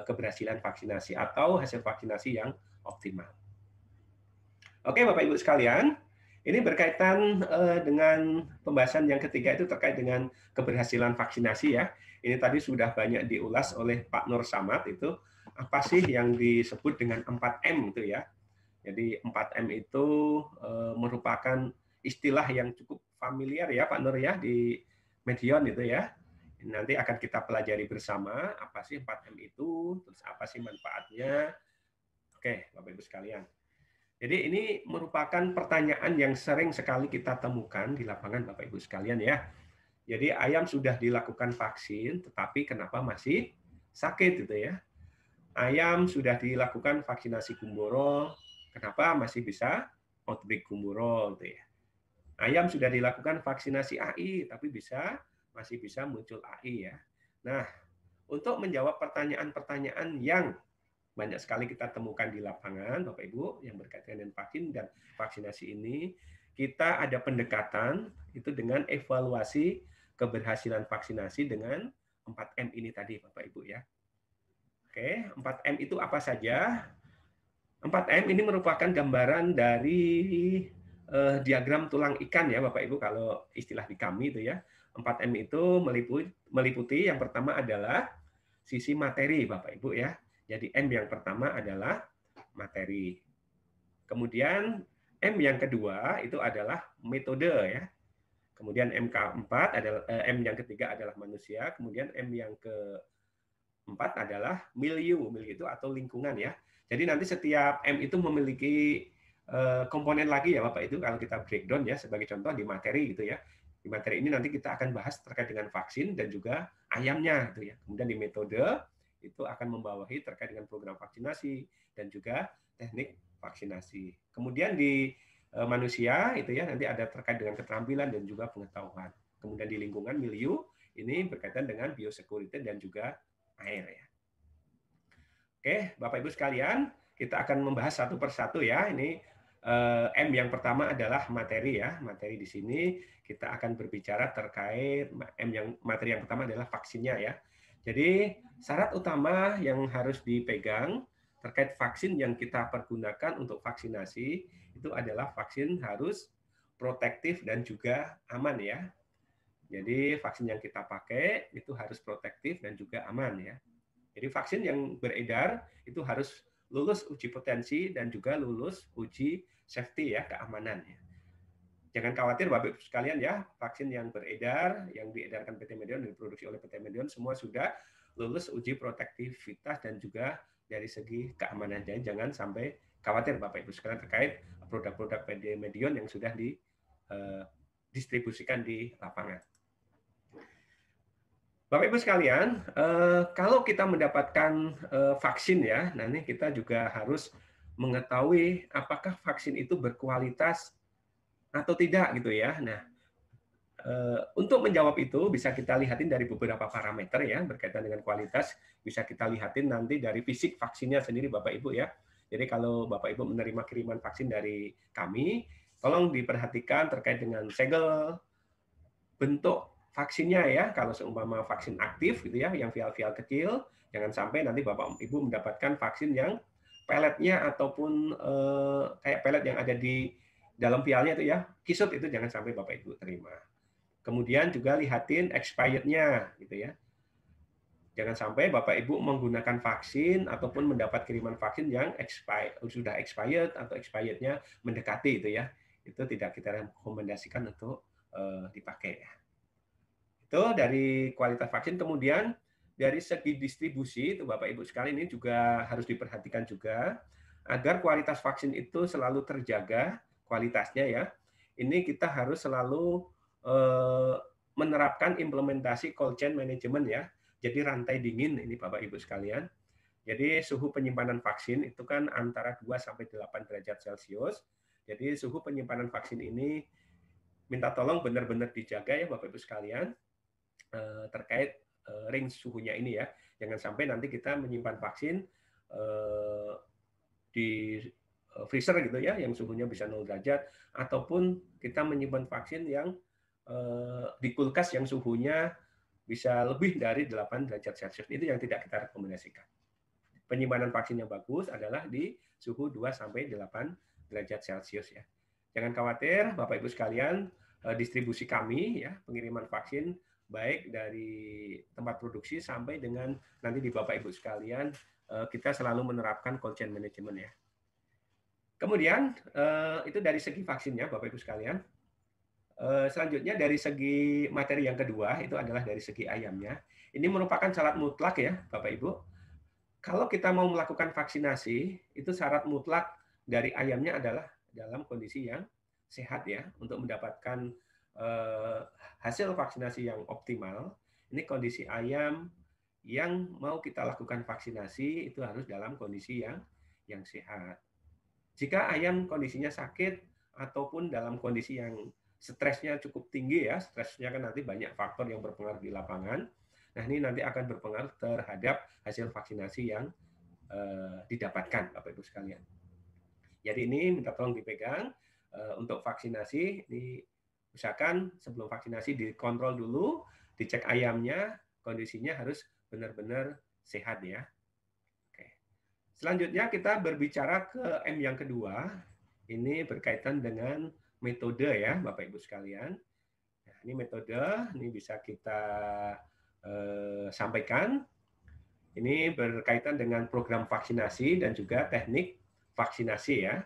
keberhasilan vaksinasi atau hasil vaksinasi yang optimal. Oke Bapak Ibu sekalian, ini berkaitan dengan pembahasan yang ketiga itu terkait dengan keberhasilan vaksinasi ya. Ini tadi sudah banyak diulas oleh Pak Nur Samad itu, apa sih yang disebut dengan 4M itu ya. Jadi 4M itu merupakan istilah yang cukup familiar ya Pak Nur ya di Medion itu ya. Nanti akan kita pelajari bersama apa sih 4M itu, terus apa sih manfaatnya. Oke, Bapak Ibu sekalian. Jadi ini merupakan pertanyaan yang sering sekali kita temukan di lapangan Bapak Ibu sekalian ya. Jadi ayam sudah dilakukan vaksin, tetapi kenapa masih sakit gitu ya. Ayam sudah dilakukan vaksinasi gumboro, kenapa masih bisa outbreak gumboro gitu ya. Ayam sudah dilakukan vaksinasi AI, tapi masih bisa muncul AI ya. Nah, untuk menjawab pertanyaan-pertanyaan yang banyak sekali kita temukan di lapangan, Bapak Ibu, yang berkaitan dengan vaksin dan vaksinasi ini, kita ada pendekatan itu dengan evaluasi keberhasilan vaksinasi dengan 4M ini tadi, Bapak Ibu ya. Oke, 4M itu apa saja? 4M ini merupakan gambaran dari diagram tulang ikan ya, Bapak Ibu, kalau istilah di kami itu ya. 4M itu meliputi yang pertama adalah sisi materi, Bapak Ibu ya. Jadi M yang pertama adalah materi. Kemudian M yang kedua itu adalah metode ya. Kemudian M keempat adalah M yang ketiga adalah manusia. Kemudian M yang keempat adalah milieu itu atau lingkungan ya. Jadi nanti setiap M itu memiliki komponen lagi ya Bapak itu kalau kita breakdown ya sebagai contoh di materi gitu ya. Di materi ini nanti kita akan bahas terkait dengan vaksin dan juga ayamnya gitu ya. Kemudian di metode itu akan membawahi terkait dengan program vaksinasi dan juga teknik vaksinasi. Kemudian di manusia itu ya nanti ada terkait dengan keterampilan dan juga pengetahuan. Kemudian di lingkungan milieu ini berkaitan dengan biosecurity dan juga air ya. Oke, Bapak Ibu sekalian, kita akan membahas satu persatu ya. Ini M yang pertama adalah materi ya. Materi di sini kita akan berbicara terkait materi yang pertama adalah vaksinnya ya. Jadi syarat utama yang harus dipegang terkait vaksin yang kita pergunakan untuk vaksinasi itu adalah vaksin harus protektif dan juga aman ya. Jadi vaksin yang kita pakai itu harus protektif dan juga aman ya. Jadi vaksin yang beredar itu harus lulus uji potensi dan juga lulus uji safety ya, keamanan ya. Jangan khawatir Bapak Ibu sekalian ya, vaksin yang beredar, yang diedarkan PT Medion dan diproduksi oleh PT Medion semua sudah lulus uji protektivitas dan juga dari segi keamanan. Jadi jangan sampai khawatir Bapak Ibu sekalian terkait produk-produk PT Medion yang sudah didistribusikan di lapangan. Bapak Ibu sekalian, kalau kita mendapatkan vaksin ya, nanti kita juga harus mengetahui apakah vaksin itu berkualitas atau tidak gitu ya. Nah, untuk menjawab itu bisa kita lihatin dari beberapa parameter ya berkaitan dengan kualitas. Bisa kita lihatin nanti dari fisik vaksinnya sendiri Bapak Ibu ya. Jadi kalau Bapak Ibu menerima kiriman vaksin dari kami, tolong diperhatikan terkait dengan segel, bentuk vaksinnya ya. Kalau seumpama vaksin aktif gitu ya, yang vial-vial kecil, jangan sampai nanti Bapak Ibu mendapatkan vaksin yang peletnya ataupun kayak pelet yang ada di dalam vialnya itu ya, kisut itu jangan sampai Bapak Ibu terima. Kemudian juga lihatin expired-nya gitu ya. Jangan sampai Bapak Ibu menggunakan vaksin ataupun mendapat kiriman vaksin yang sudah expired atau expired-nya mendekati itu ya. Itu tidak kita rekomendasikan untuk dipakai ya. Itu dari kualitas vaksin. Kemudian dari segi distribusi itu Bapak Ibu sekalian ini juga harus diperhatikan juga agar kualitas vaksin itu selalu terjaga kualitasnya ya. Ini kita harus selalu menerapkan implementasi cold chain management ya. Jadi rantai dingin ini Bapak Ibu sekalian. Jadi suhu penyimpanan vaksin itu kan antara 2 sampai 8 derajat Celcius. Jadi suhu penyimpanan vaksin ini minta tolong benar-benar dijaga ya Bapak Ibu sekalian terkait range suhunya ini ya. Jangan sampai nanti kita menyimpan vaksin di freezer gitu ya, yang suhunya bisa 0 derajat, ataupun kita menyimpan vaksin yang di kulkas yang suhunya bisa lebih dari 8 derajat Celcius. Itu yang tidak kita rekomendasikan. Penyimpanan vaksin yang bagus adalah di suhu 2 sampai 8 derajat Celcius ya. Jangan khawatir Bapak Ibu sekalian, distribusi kami ya, pengiriman vaksin baik dari tempat produksi sampai dengan nanti di Bapak Ibu sekalian, kita selalu menerapkan cold chain management ya. Kemudian itu dari segi vaksinnya Bapak Ibu sekalian. Selanjutnya dari segi materi yang kedua itu adalah dari segi ayamnya. Ini merupakan syarat mutlak ya Bapak Ibu. Kalau kita mau melakukan vaksinasi, itu syarat mutlak dari ayamnya adalah dalam kondisi yang sehat ya, untuk mendapatkan hasil vaksinasi yang optimal. Ini kondisi ayam yang mau kita lakukan vaksinasi itu harus dalam kondisi yang sehat. Jika ayam kondisinya sakit ataupun dalam kondisi yang stresnya cukup tinggi ya, stresnya kan nanti banyak faktor yang berpengaruh di lapangan. Nah, ini nanti akan berpengaruh terhadap hasil vaksinasi yang didapatkan, Bapak Ibu sekalian. Jadi ini minta tolong dipegang untuk vaksinasi. Ini usahakan sebelum vaksinasi dikontrol dulu, dicek ayamnya, kondisinya harus benar-benar sehat ya. Oke. Selanjutnya kita berbicara ke M yang kedua. Ini berkaitan dengan metode ya, Bapak Ibu sekalian. Nah, ini metode, ini bisa kita sampaikan. Ini berkaitan dengan program vaksinasi dan juga teknik vaksinasi ya.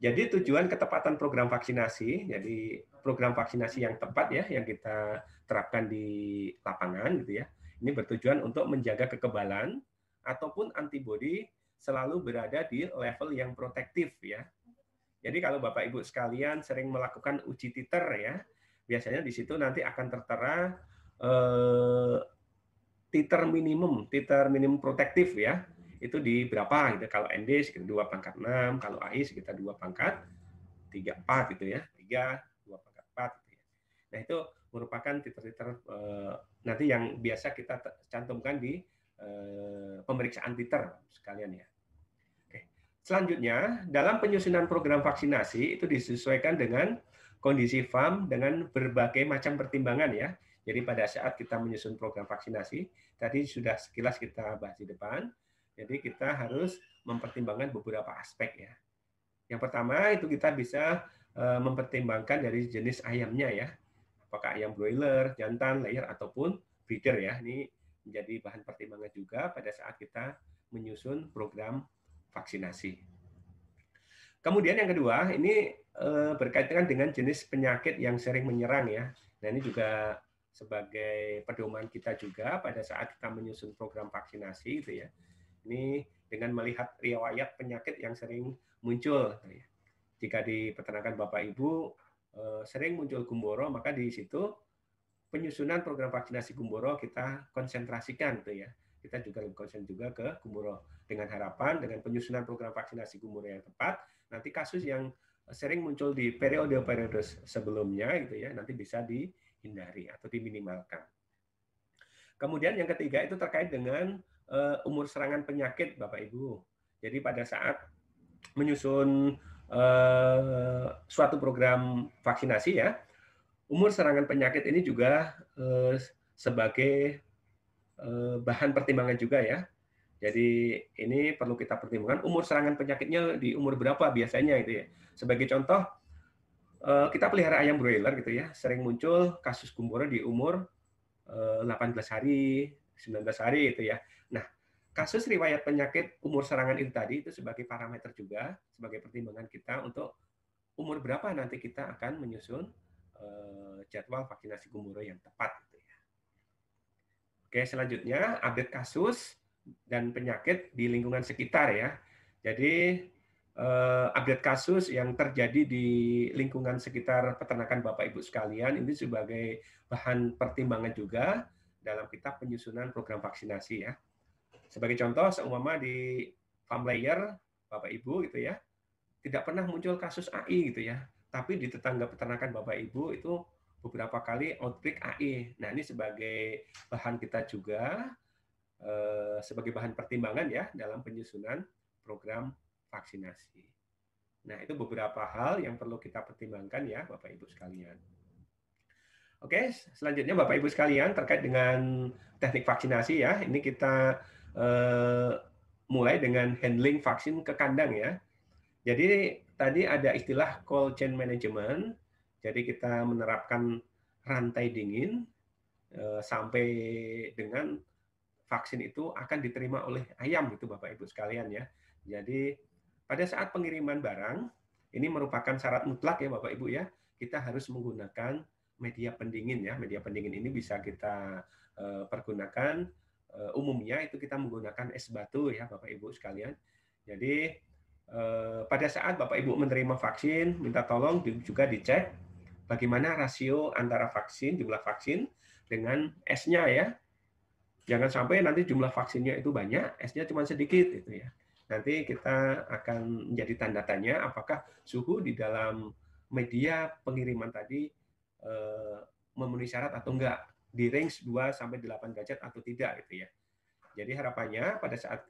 Jadi tujuan ketepatan program vaksinasi, jadi program vaksinasi yang tepat ya, yang kita terapkan di lapangan gitu ya. Ini bertujuan untuk menjaga kekebalan ataupun antibodi selalu berada di level yang protektif ya. Jadi kalau Bapak Ibu sekalian sering melakukan uji titer ya, biasanya di situ nanti akan tertera titer minimum protektif ya. Itu di berapa gitu. Kalau ND sekitar 2/6, kalau AI sekitar 2/3/4 gitu ya. 3, 2/4 gitu ya. Nah, itu merupakan titer-titer nanti yang biasa kita cantumkan di pemeriksaan titer sekalian ya. Oke. Selanjutnya, dalam penyusunan program vaksinasi itu disesuaikan dengan kondisi farm dengan berbagai macam pertimbangan ya. Jadi pada saat kita menyusun program vaksinasi, tadi sudah sekilas kita bahas di depan, jadi kita harus mempertimbangkan beberapa aspek ya. Yang pertama itu kita bisa mempertimbangkan dari jenis ayamnya ya. Apakah ayam broiler, jantan, layer, ataupun breeder ya. Ini menjadi bahan pertimbangan juga pada saat kita menyusun program vaksinasi. Kemudian yang kedua, ini berkaitan dengan jenis penyakit yang sering menyerang ya. Nah, ini juga sebagai pedoman kita juga pada saat kita menyusun program vaksinasi gitu ya. Ini dengan melihat riwayat penyakit yang sering muncul. Jika di peternakan Bapak Ibu sering muncul gumboro, maka di situ penyusunan program vaksinasi gumboro kita konsentrasikan gitu ya. Kita juga lebih konsen juga ke gumboro dengan harapan dengan penyusunan program vaksinasi gumboro yang tepat, nanti kasus yang sering muncul di periode-periode sebelumnya gitu ya, nanti bisa dihindari atau diminimalkan. Kemudian yang ketiga itu terkait dengan umur serangan penyakit Bapak Ibu. Jadi pada saat menyusun suatu program vaksinasi ya, umur serangan penyakit ini juga sebagai bahan pertimbangan juga ya. Jadi ini perlu kita pertimbangkan umur serangan penyakitnya di umur berapa biasanya itu ya. Sebagai contoh kita pelihara ayam broiler gitu ya, sering muncul kasus gumboro di umur 18 hari, 19 hari itu ya. Nah, kasus riwayat penyakit umur serangan itu tadi itu sebagai parameter juga, sebagai pertimbangan kita untuk umur berapa nanti kita akan menyusun jadwal vaksinasi gumboro yang tepat. Gitu ya. Oke, selanjutnya update kasus dan penyakit di lingkungan sekitar ya. Jadi update kasus yang terjadi di lingkungan sekitar peternakan Bapak Ibu sekalian ini sebagai bahan pertimbangan juga dalam kita penyusunan program vaksinasi ya. Sebagai contoh, seumpama di farm layer Bapak Ibu gitu ya, tidak pernah muncul kasus AI gitu ya, tapi di tetangga peternakan Bapak Ibu itu beberapa kali outbreak AI. Nah, ini sebagai bahan kita juga sebagai bahan pertimbangan ya dalam penyusunan program vaksinasi. Nah, itu beberapa hal yang perlu kita pertimbangkan ya, Bapak Ibu sekalian. Oke, selanjutnya Bapak Ibu sekalian terkait dengan teknik vaksinasi ya. Ini kita mulai dengan handling vaksin ke kandang ya. Jadi tadi ada istilah cold chain management. Jadi kita menerapkan rantai dingin sampai dengan vaksin itu akan diterima oleh ayam gitu Bapak Ibu sekalian ya. Jadi pada saat pengiriman barang ini merupakan syarat mutlak ya Bapak Ibu ya. Kita harus menggunakan media pendingin ya. Media pendingin ini bisa kita pergunakan umumnya itu kita menggunakan es batu ya Bapak Ibu sekalian. Jadi pada saat Bapak Ibu menerima vaksin, minta tolong juga dicek bagaimana rasio antara vaksin, jumlah vaksin dengan esnya ya. Jangan sampai nanti jumlah vaksinnya itu banyak, esnya cuma sedikit gitu ya. Nanti kita akan menjadi tanda tanya apakah suhu di dalam media pengiriman tadi memenuhi syarat atau enggak. di range 2 sampai 8 derajat atau tidak gitu ya. Jadi harapannya pada saat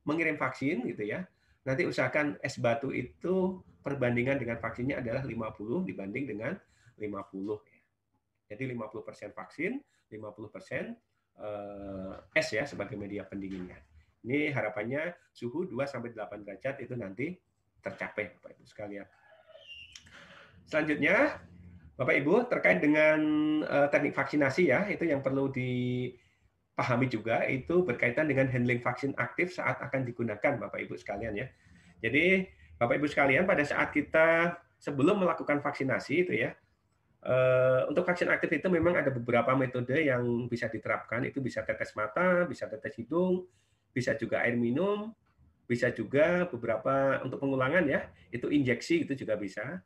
mengirim vaksin gitu ya, nanti usahakan es batu itu perbandingan dengan vaksinnya adalah 50 dibanding dengan 50 ya. Jadi 50% vaksin, 50% es ya sebagai media pendinginnya. Ini harapannya suhu 2 sampai 8 derajat itu nanti tercapai Bapak Ibu sekalian. Selanjutnya Bapak Ibu terkait dengan teknik vaksinasi ya, itu yang perlu dipahami juga itu berkaitan dengan handling vaksin aktif saat akan digunakan Bapak Ibu sekalian ya. Jadi Bapak Ibu sekalian pada saat kita sebelum melakukan vaksinasi itu ya, untuk vaksin aktif itu memang ada beberapa metode yang bisa diterapkan, itu bisa tetes mata, bisa tetes hidung, bisa juga air minum, bisa juga beberapa untuk pengulangan ya, itu injeksi itu juga bisa.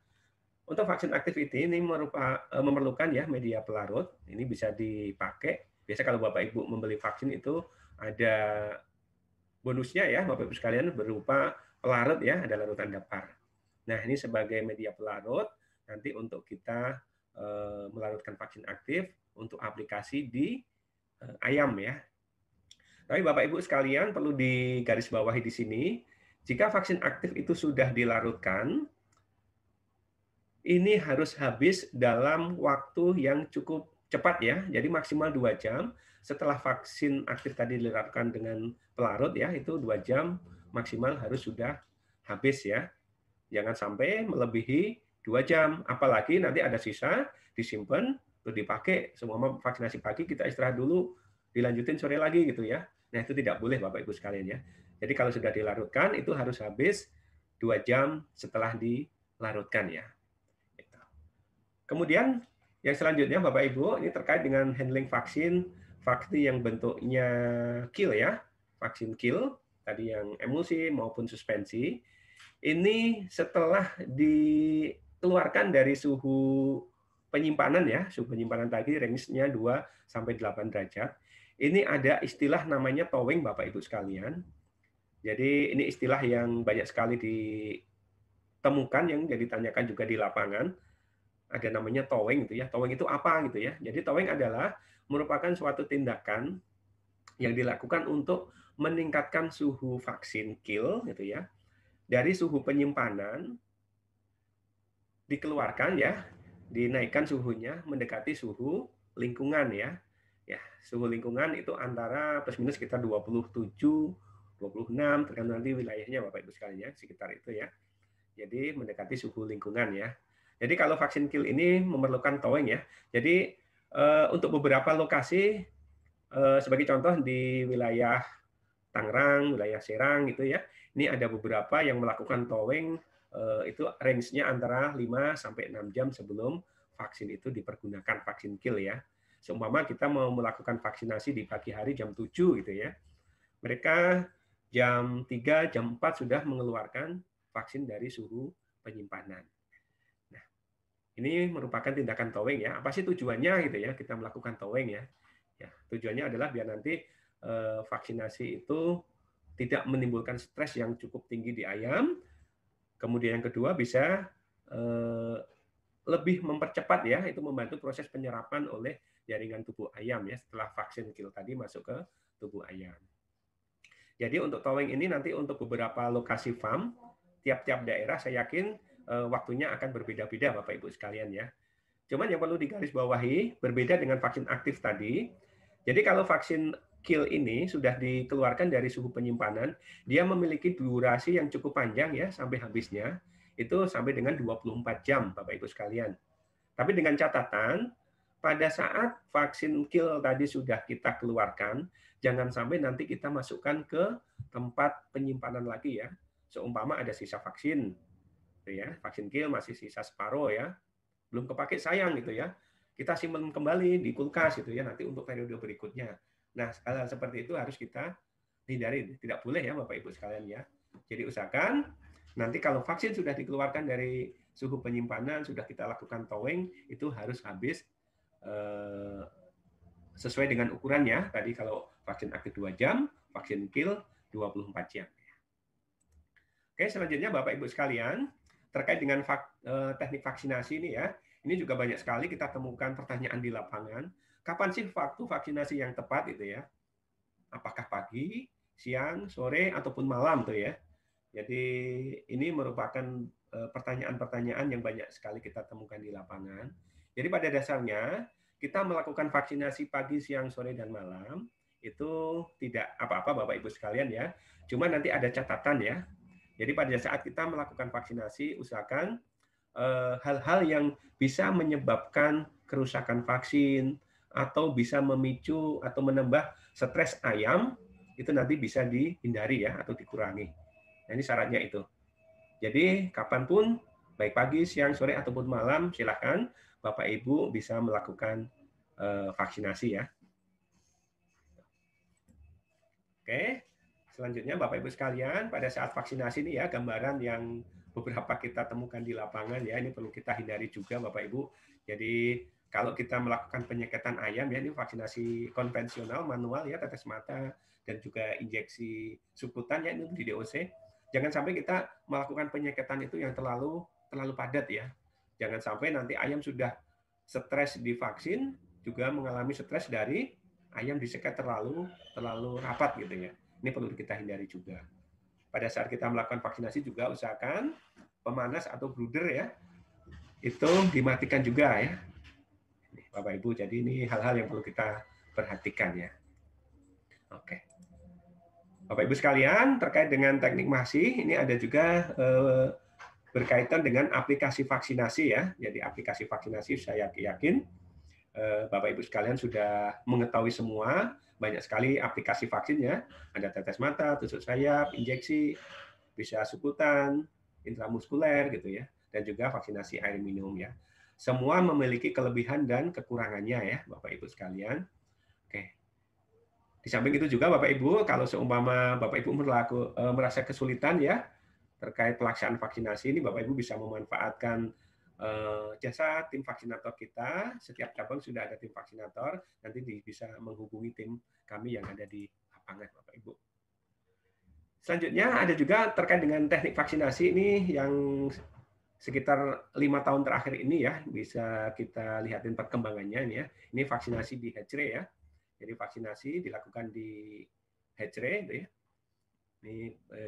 Untuk vaksin aktif ini memerlukan ya media pelarut, ini bisa dipakai. Biasa kalau Bapak Ibu membeli vaksin itu ada bonusnya ya Bapak Ibu sekalian berupa pelarut ya, ada larutan dapar. Nah ini sebagai media pelarut nanti untuk kita melarutkan vaksin aktif untuk aplikasi di ayam ya. Tapi Bapak Ibu sekalian perlu digarisbawahi di sini, jika vaksin aktif itu sudah dilarutkan, ini harus habis dalam waktu yang cukup cepat ya, jadi maksimal 2 jam. Setelah vaksin aktif tadi dilarutkan dengan pelarut ya, itu 2 jam maksimal harus sudah habis ya. Jangan sampai melebihi 2 jam, apalagi nanti ada sisa, disimpan, terus dipakai, semua vaksinasi pagi, kita istirahat dulu, dilanjutin sore lagi gitu ya. Nah itu tidak boleh Bapak Ibu sekalian ya. Jadi kalau sudah dilarutkan, itu harus habis 2 jam setelah dilarutkan ya. Kemudian yang selanjutnya Bapak Ibu, ini terkait dengan handling vaksin yang bentuknya kill ya, vaksin kill, tadi yang emulsi maupun suspensi. Ini setelah dikeluarkan dari suhu penyimpanan ya, suhu penyimpanan tadi range-nya 2 sampai 8 derajat. Ini ada istilah namanya thawing Bapak Ibu sekalian. Jadi ini istilah yang banyak sekali ditemukan yang ditanyakan juga di lapangan. Ada namanya thawing gitu ya. Thawing itu apa gitu ya. Jadi thawing adalah merupakan suatu tindakan yang dilakukan untuk meningkatkan suhu vaksin kill gitu ya. Dari suhu penyimpanan dikeluarkan ya, dinaikkan suhunya mendekati suhu lingkungan ya. Ya, suhu lingkungan itu antara plus minus sekitar 27, 26 tergantung nanti wilayahnya Bapak Ibu sekalian ya, sekitar itu ya. Jadi mendekati suhu lingkungan ya. Jadi kalau vaksin kill ini memerlukan thawing ya. Jadi untuk beberapa lokasi, sebagai contoh di wilayah Tangerang, wilayah Serang gitu ya, ini ada beberapa yang melakukan thawing itu range-nya antara 5 sampai 6 jam sebelum vaksin itu dipergunakan, vaksin kill ya. Seumpama kita mau melakukan vaksinasi di pagi hari jam 7 gitu ya. Mereka jam 3, jam 4 sudah mengeluarkan vaksin dari suhu penyimpanan. Ini merupakan tindakan thawing ya. Apa sih tujuannya gitu ya? Kita melakukan thawing ya. Ya, tujuannya adalah biar nanti vaksinasi itu tidak menimbulkan stres yang cukup tinggi di ayam. Kemudian yang kedua bisa lebih mempercepat ya, itu membantu proses penyerapan oleh jaringan tubuh ayam ya setelah vaksin kill tadi masuk ke tubuh ayam. Jadi untuk thawing ini nanti untuk beberapa lokasi farm, tiap-tiap daerah saya yakin waktunya akan berbeda-beda Bapak Ibu sekalian ya. Cuman yang perlu digarisbawahi berbeda dengan vaksin aktif tadi. Jadi kalau vaksin kill ini sudah dikeluarkan dari suhu penyimpanan, dia memiliki durasi yang cukup panjang ya sampai habisnya. Itu sampai dengan 24 jam Bapak Ibu sekalian. Tapi dengan catatan pada saat vaksin kill tadi sudah kita keluarkan, jangan sampai nanti kita masukkan ke tempat penyimpanan lagi ya. Seumpama ada sisa vaksin ya, vaksin kill masih sisa separuh ya, belum kepake sayang gitu ya, kita simpan kembali di kulkas gitu ya nanti untuk periode berikutnya. Nah hal seperti itu harus kita hindari, tidak boleh ya Bapak Ibu sekalian ya. Jadi usahakan nanti kalau vaksin sudah dikeluarkan dari suhu penyimpanan, sudah kita lakukan thawing, itu harus habis sesuai dengan ukurannya. Tadi kalau vaksin aktif 2 jam, vaksin kill 24 jam. Oke, selanjutnya Bapak Ibu sekalian, terkait dengan teknik vaksinasi ini ya, Ini juga banyak sekali kita temukan pertanyaan di lapangan. Kapan sih waktu vaksinasi yang tepat itu ya? Apakah pagi, siang, sore, ataupun malam tuh ya? Jadi ini merupakan pertanyaan-pertanyaan yang banyak sekali kita temukan di lapangan. Jadi pada dasarnya kita melakukan vaksinasi pagi, siang, sore, dan malam itu tidak apa-apa Bapak Ibu sekalian ya. Cuma nanti ada catatan ya. Jadi pada saat kita melakukan vaksinasi usahakan hal-hal yang bisa menyebabkan kerusakan vaksin atau bisa memicu atau menambah stres ayam itu nanti bisa dihindari ya atau dikurangi. Nah, ini syaratnya itu. Jadi kapanpun, baik pagi, siang, sore ataupun malam, silakan Bapak Ibu bisa melakukan vaksinasi ya. Oke, selanjutnya Bapak Ibu sekalian, pada saat vaksinasi ini ya gambaran yang beberapa kita temukan di lapangan ya, ini perlu kita hindari juga Bapak Ibu. Jadi kalau kita melakukan penyeketan ayam ya, ini vaksinasi konvensional manual ya, tetes mata dan juga injeksi subkutan ya, ini di DOC. Jangan sampai kita melakukan penyeketan itu yang terlalu padat ya. Jangan sampai nanti ayam sudah stres divaksin juga mengalami stres dari ayam diseket terlalu rapat gitu ya. Ini perlu kita hindari juga. Pada saat kita melakukan vaksinasi juga usahakan pemanas atau brooder ya itu dimatikan juga ya. Bapak Ibu, jadi ini hal-hal yang perlu kita perhatikan ya. Oke. Bapak Ibu sekalian, terkait dengan teknik MASI, ini ada juga berkaitan dengan aplikasi vaksinasi ya. Jadi aplikasi vaksinasi saya yakin Bapak Ibu sekalian sudah mengetahui semua, banyak sekali aplikasi vaksin ya. Ada tetes mata, tusuk sayap, injeksi, bisa subkutan, intramuskuler gitu ya, dan juga vaksinasi air minum ya. Semua memiliki kelebihan dan kekurangannya ya, Bapak Ibu sekalian. Oke. Di samping itu juga Bapak Ibu, kalau seumpama Bapak Ibu merasa kesulitan ya terkait pelaksanaan vaksinasi ini, Bapak Ibu bisa memanfaatkan jasa tim vaksinator kita. Setiap cabang sudah ada tim vaksinator, nanti bisa menghubungi tim kami yang ada di lapangan Bapak Ibu. Selanjutnya ada juga terkait dengan teknik vaksinasi ini yang sekitar 5 tahun terakhir ini ya, bisa kita lihatin perkembangannya ini ya. Ini vaksinasi di hatchery ya. Jadi vaksinasi dilakukan di hatchery itu ya. Ini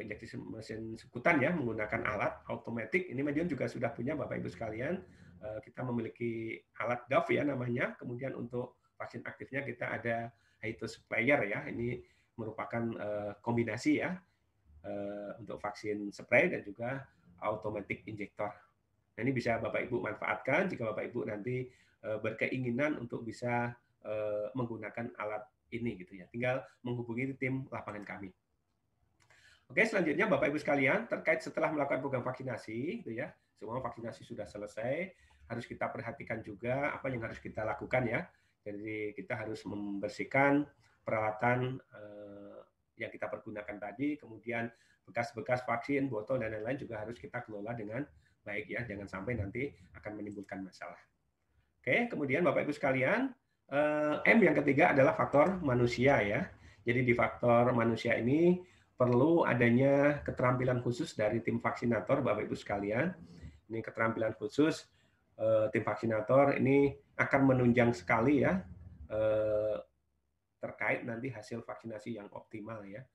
injeksi mesin subkutan ya, menggunakan alat automatic. Ini Medion juga sudah punya Bapak Ibu sekalian. Kita memiliki alat DAV ya namanya. Kemudian untuk vaksin aktifnya kita ada Hitus Player ya. Ini merupakan kombinasi ya untuk vaksin spray dan juga automatic injector. Nah, ini bisa Bapak Ibu manfaatkan jika Bapak Ibu nanti berkeinginan untuk bisa menggunakan alat ini gitu ya. Tinggal menghubungi tim lapangan kami. Oke, selanjutnya Bapak Ibu sekalian, terkait setelah melakukan program vaksinasi, gitu ya, semua vaksinasi sudah selesai, harus kita perhatikan juga apa yang harus kita lakukan ya. Jadi kita harus membersihkan peralatan yang kita pergunakan tadi, kemudian bekas-bekas vaksin, botol dan lain-lain juga harus kita kelola dengan baik ya, jangan sampai nanti akan menimbulkan masalah. Oke, kemudian Bapak Ibu sekalian, M yang ketiga adalah faktor manusia ya. Jadi di faktor manusia ini perlu adanya keterampilan khusus dari tim vaksinator, Bapak Ibu sekalian. Ini keterampilan khusus tim vaksinator ini akan menunjang sekali ya terkait nanti hasil vaksinasi yang optimal ya.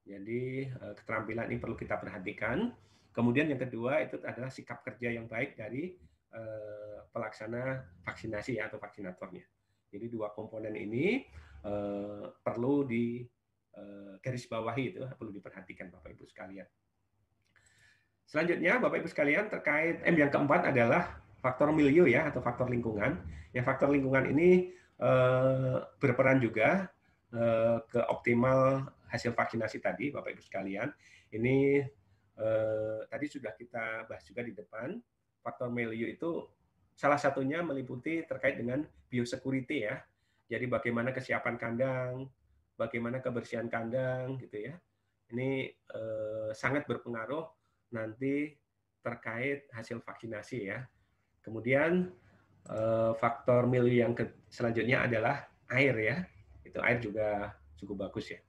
Jadi keterampilan ini perlu kita perhatikan. Kemudian yang kedua itu adalah sikap kerja yang baik dari pelaksana vaksinasi ya, atau vaksinatornya. Jadi dua komponen ini perlu di garis bawahi itu perlu diperhatikan Bapak Ibu sekalian. Selanjutnya Bapak Ibu sekalian terkait M yang keempat adalah faktor milieu ya atau faktor lingkungan. Ya faktor lingkungan ini berperan juga ke optimal hasil vaksinasi tadi Bapak Ibu sekalian. Ini tadi sudah kita bahas juga di depan. Faktor milieu itu salah satunya meliputi terkait dengan biosecurity ya. Jadi bagaimana kesiapan kandang, bagaimana kebersihan kandang gitu ya. Ini sangat berpengaruh nanti terkait hasil vaksinasi ya. Kemudian faktor milieu yang selanjutnya adalah air ya. Itu air juga cukup bagus ya.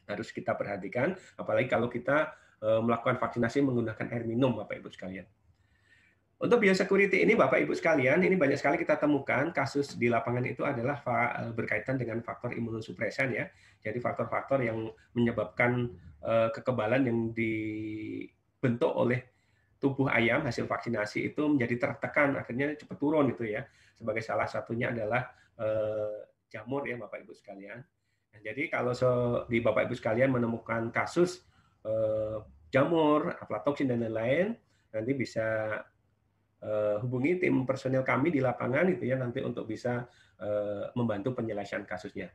Harus kita perhatikan, apalagi kalau kita melakukan vaksinasi menggunakan air minum Bapak Ibu sekalian. Untuk biosecurity ini Bapak Ibu sekalian, ini banyak sekali kita temukan kasus di lapangan itu adalah berkaitan dengan faktor imunosupresan ya. Jadi faktor-faktor yang menyebabkan kekebalan yang dibentuk oleh tubuh ayam hasil vaksinasi itu menjadi tertekan, akhirnya cepat turun itu ya. Sebagai salah satunya adalah jamur ya Bapak Ibu sekalian. Nah, jadi kalau di Bapak Ibu sekalian menemukan kasus jamur, aflatoksin dan lain-lain, nanti bisa hubungi tim personil kami di lapangan itu ya nanti untuk bisa membantu penyelesaian kasusnya.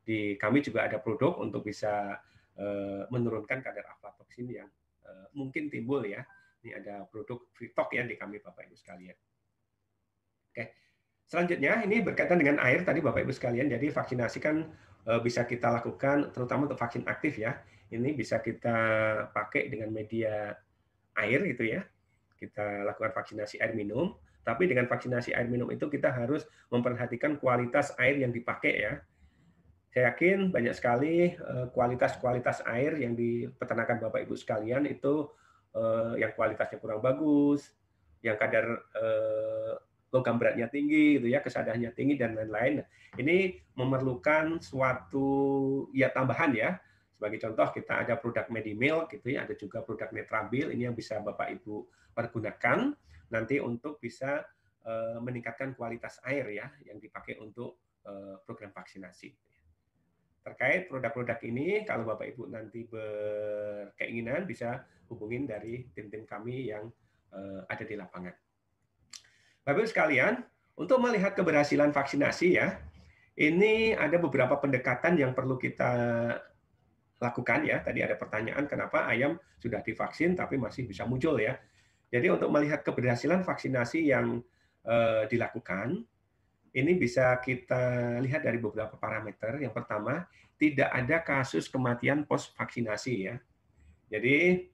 Di kami juga ada produk untuk bisa menurunkan kadar aflatoksin yang mungkin timbul ya. Ini ada produk Fritok ya di kami Bapak Ibu sekalian. Oke. Selanjutnya ini berkaitan dengan air tadi Bapak Ibu sekalian. Jadi vaksinasi kan bisa kita lakukan terutama untuk vaksin aktif ya. Ini bisa kita pakai dengan media air gitu ya. Kita lakukan vaksinasi air minum, tapi dengan vaksinasi air minum itu kita harus memperhatikan kualitas air yang dipakai ya. Saya yakin banyak sekali kualitas air yang di peternakan Bapak Ibu sekalian itu yang kualitasnya kurang bagus, yang kadar logam beratnya tinggi gitu ya, kesadarannya tinggi dan lain-lain. Ini memerlukan suatu ya tambahan ya. Sebagai contoh kita ada produk Medimilk gitu ya, ada juga produk Netrabil ini yang bisa Bapak Ibu pergunakan nanti untuk bisa meningkatkan kualitas air ya yang dipakai untuk program vaksinasi. Terkait produk-produk ini kalau Bapak Ibu nanti berkeinginan bisa hubungin dari tim-tim kami yang ada di lapangan. Bapak Ibu sekalian, untuk melihat keberhasilan vaksinasi ya, ini ada beberapa pendekatan yang perlu kita lakukan ya. Tadi ada pertanyaan kenapa ayam sudah divaksin tapi masih bisa muncul ya. Jadi untuk melihat keberhasilan vaksinasi yang dilakukan, ini bisa kita lihat dari beberapa parameter. Yang pertama, tidak ada kasus kematian post vaksinasi ya. Jadi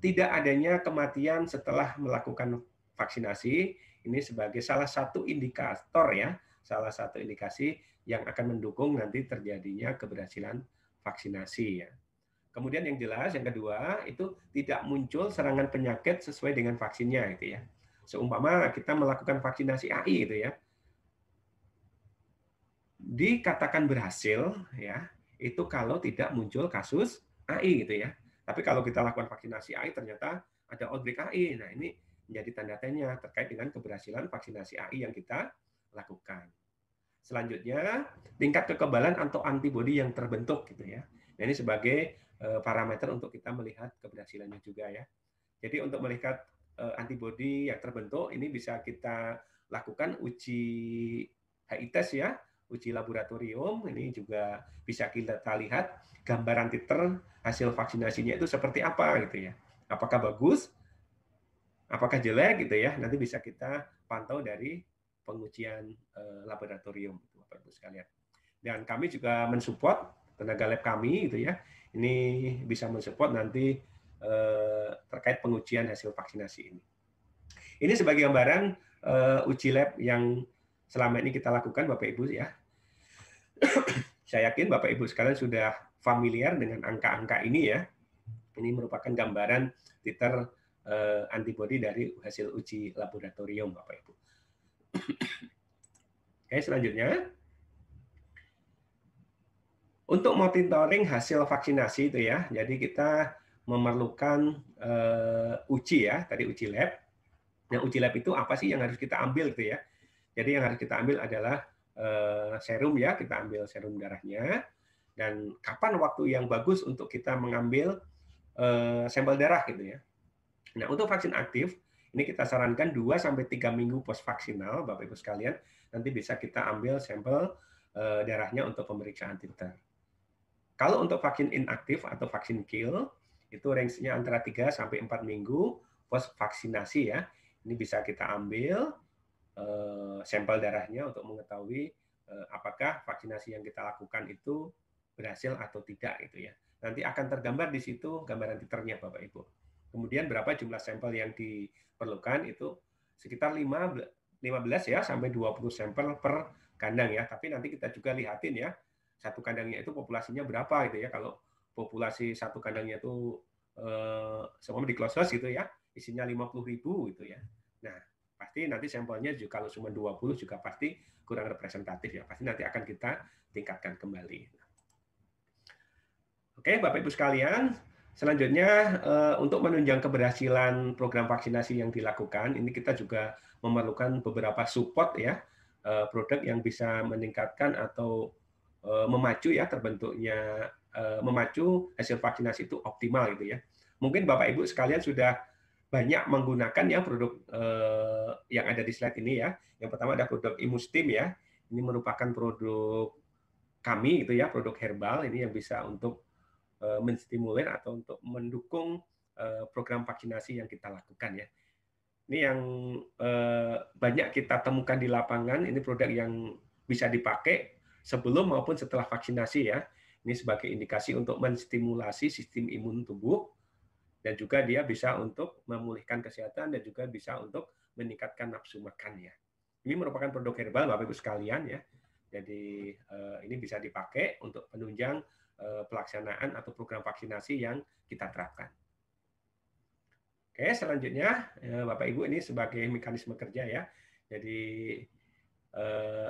tidak adanya kematian setelah melakukan vaksinasi ini sebagai salah satu indikator ya, salah satu indikasi yang akan mendukung nanti terjadinya keberhasilan vaksinasi ya. Kemudian yang jelas yang kedua itu tidak muncul serangan penyakit sesuai dengan vaksinnya gitu ya. Seumpama kita melakukan vaksinasi AI gitu ya. Dikatakan berhasil ya, itu kalau tidak muncul kasus AI gitu ya. Tapi kalau kita lakukan vaksinasi AI ternyata ada outbreak AI. Nah, ini menjadi tanda tanya terkait dengan keberhasilan vaksinasi AI yang kita lakukan. Selanjutnya, tingkat kekebalan atau antibodi yang terbentuk gitu ya. Nah, ini sebagai parameter untuk kita melihat keberhasilannya juga ya. Jadi untuk melihat antibodi yang terbentuk ini bisa kita lakukan uji HI test ya, uji laboratorium. Ini juga bisa kita lihat gambaran titer hasil vaksinasinya itu seperti apa gitu ya. Apakah bagus? Apakah jelek gitu ya? Nanti bisa kita pantau dari pengujian laboratorium Bapak Ibu sekalian. Dan kami juga mensupport tenaga lab kami gitu ya. Ini bisa mensupport nanti terkait pengujian hasil vaksinasi ini. Ini sebagai gambaran uji lab yang selama ini kita lakukan Bapak Ibu ya. Saya yakin Bapak Ibu sekalian sudah familiar dengan angka-angka ini ya. Ini merupakan gambaran titer antibodi dari hasil uji laboratorium Bapak Ibu. Oke, selanjutnya. Untuk monitoring hasil vaksinasi itu ya, jadi kita memerlukan uji ya, tadi uji lab. Nah, uji lab itu apa sih yang harus kita ambil gitu ya? Jadi yang harus kita ambil adalah serum ya, kita ambil serum darahnya. Dan kapan waktu yang bagus untuk kita mengambil sampel darah gitu ya. Nah, untuk vaksin aktif, ini kita sarankan 2-3 minggu post vaksinal, Bapak Ibu sekalian, nanti bisa kita ambil sampel darahnya untuk pemeriksaan titer. Kalau untuk vaksin inaktif atau vaksin kill, itu range-nya antara 3-4 minggu post vaksinasi ya. Ini bisa kita ambil sampel darahnya untuk mengetahui apakah vaksinasi yang kita lakukan itu berhasil atau tidak gitu ya. Nanti akan tergambar di situ gambaran titernya Bapak Ibu. Kemudian berapa jumlah sampel yang diperlukan itu sekitar 15 ya sampai 20 sampel per kandang ya. Tapi nanti kita juga lihatin ya satu kandangnya itu populasinya berapa gitu ya. Kalau populasi satu kandangnya itu semua di close house gitu ya, isinya 50.000 gitu ya. Nah, pasti nanti sampelnya juga kalau cuma 20 juga pasti kurang representatif ya. Pasti nanti akan kita tingkatkan kembali. Oke, Bapak Ibu sekalian, selanjutnya untuk menunjang keberhasilan program vaksinasi yang dilakukan, ini kita juga memerlukan beberapa support ya, produk yang bisa meningkatkan atau memacu ya terbentuknya memacu hasil vaksinasi itu optimal gitu ya. Mungkin Bapak Ibu sekalian sudah banyak menggunakan ya produk yang ada di slide ini ya. Yang pertama ada produk Imustim ya. Ini merupakan produk kami gitu ya, produk herbal ini yang bisa untuk menstimulir atau untuk mendukung program vaksinasi yang kita lakukan ya. Ini yang banyak kita temukan di lapangan, ini produk yang bisa dipakai sebelum maupun setelah vaksinasi ya. Ini sebagai indikasi untuk menstimulasi sistem imun tubuh dan juga dia bisa untuk memulihkan kesehatan dan juga bisa untuk meningkatkan nafsu makan ya. Ini merupakan produk herbal Bapak Ibu sekalian ya. Jadi ini bisa dipakai untuk penunjang pelaksanaan atau program vaksinasi yang kita terapkan. Oke, selanjutnya Bapak Ibu ini sebagai mekanisme kerja ya. Jadi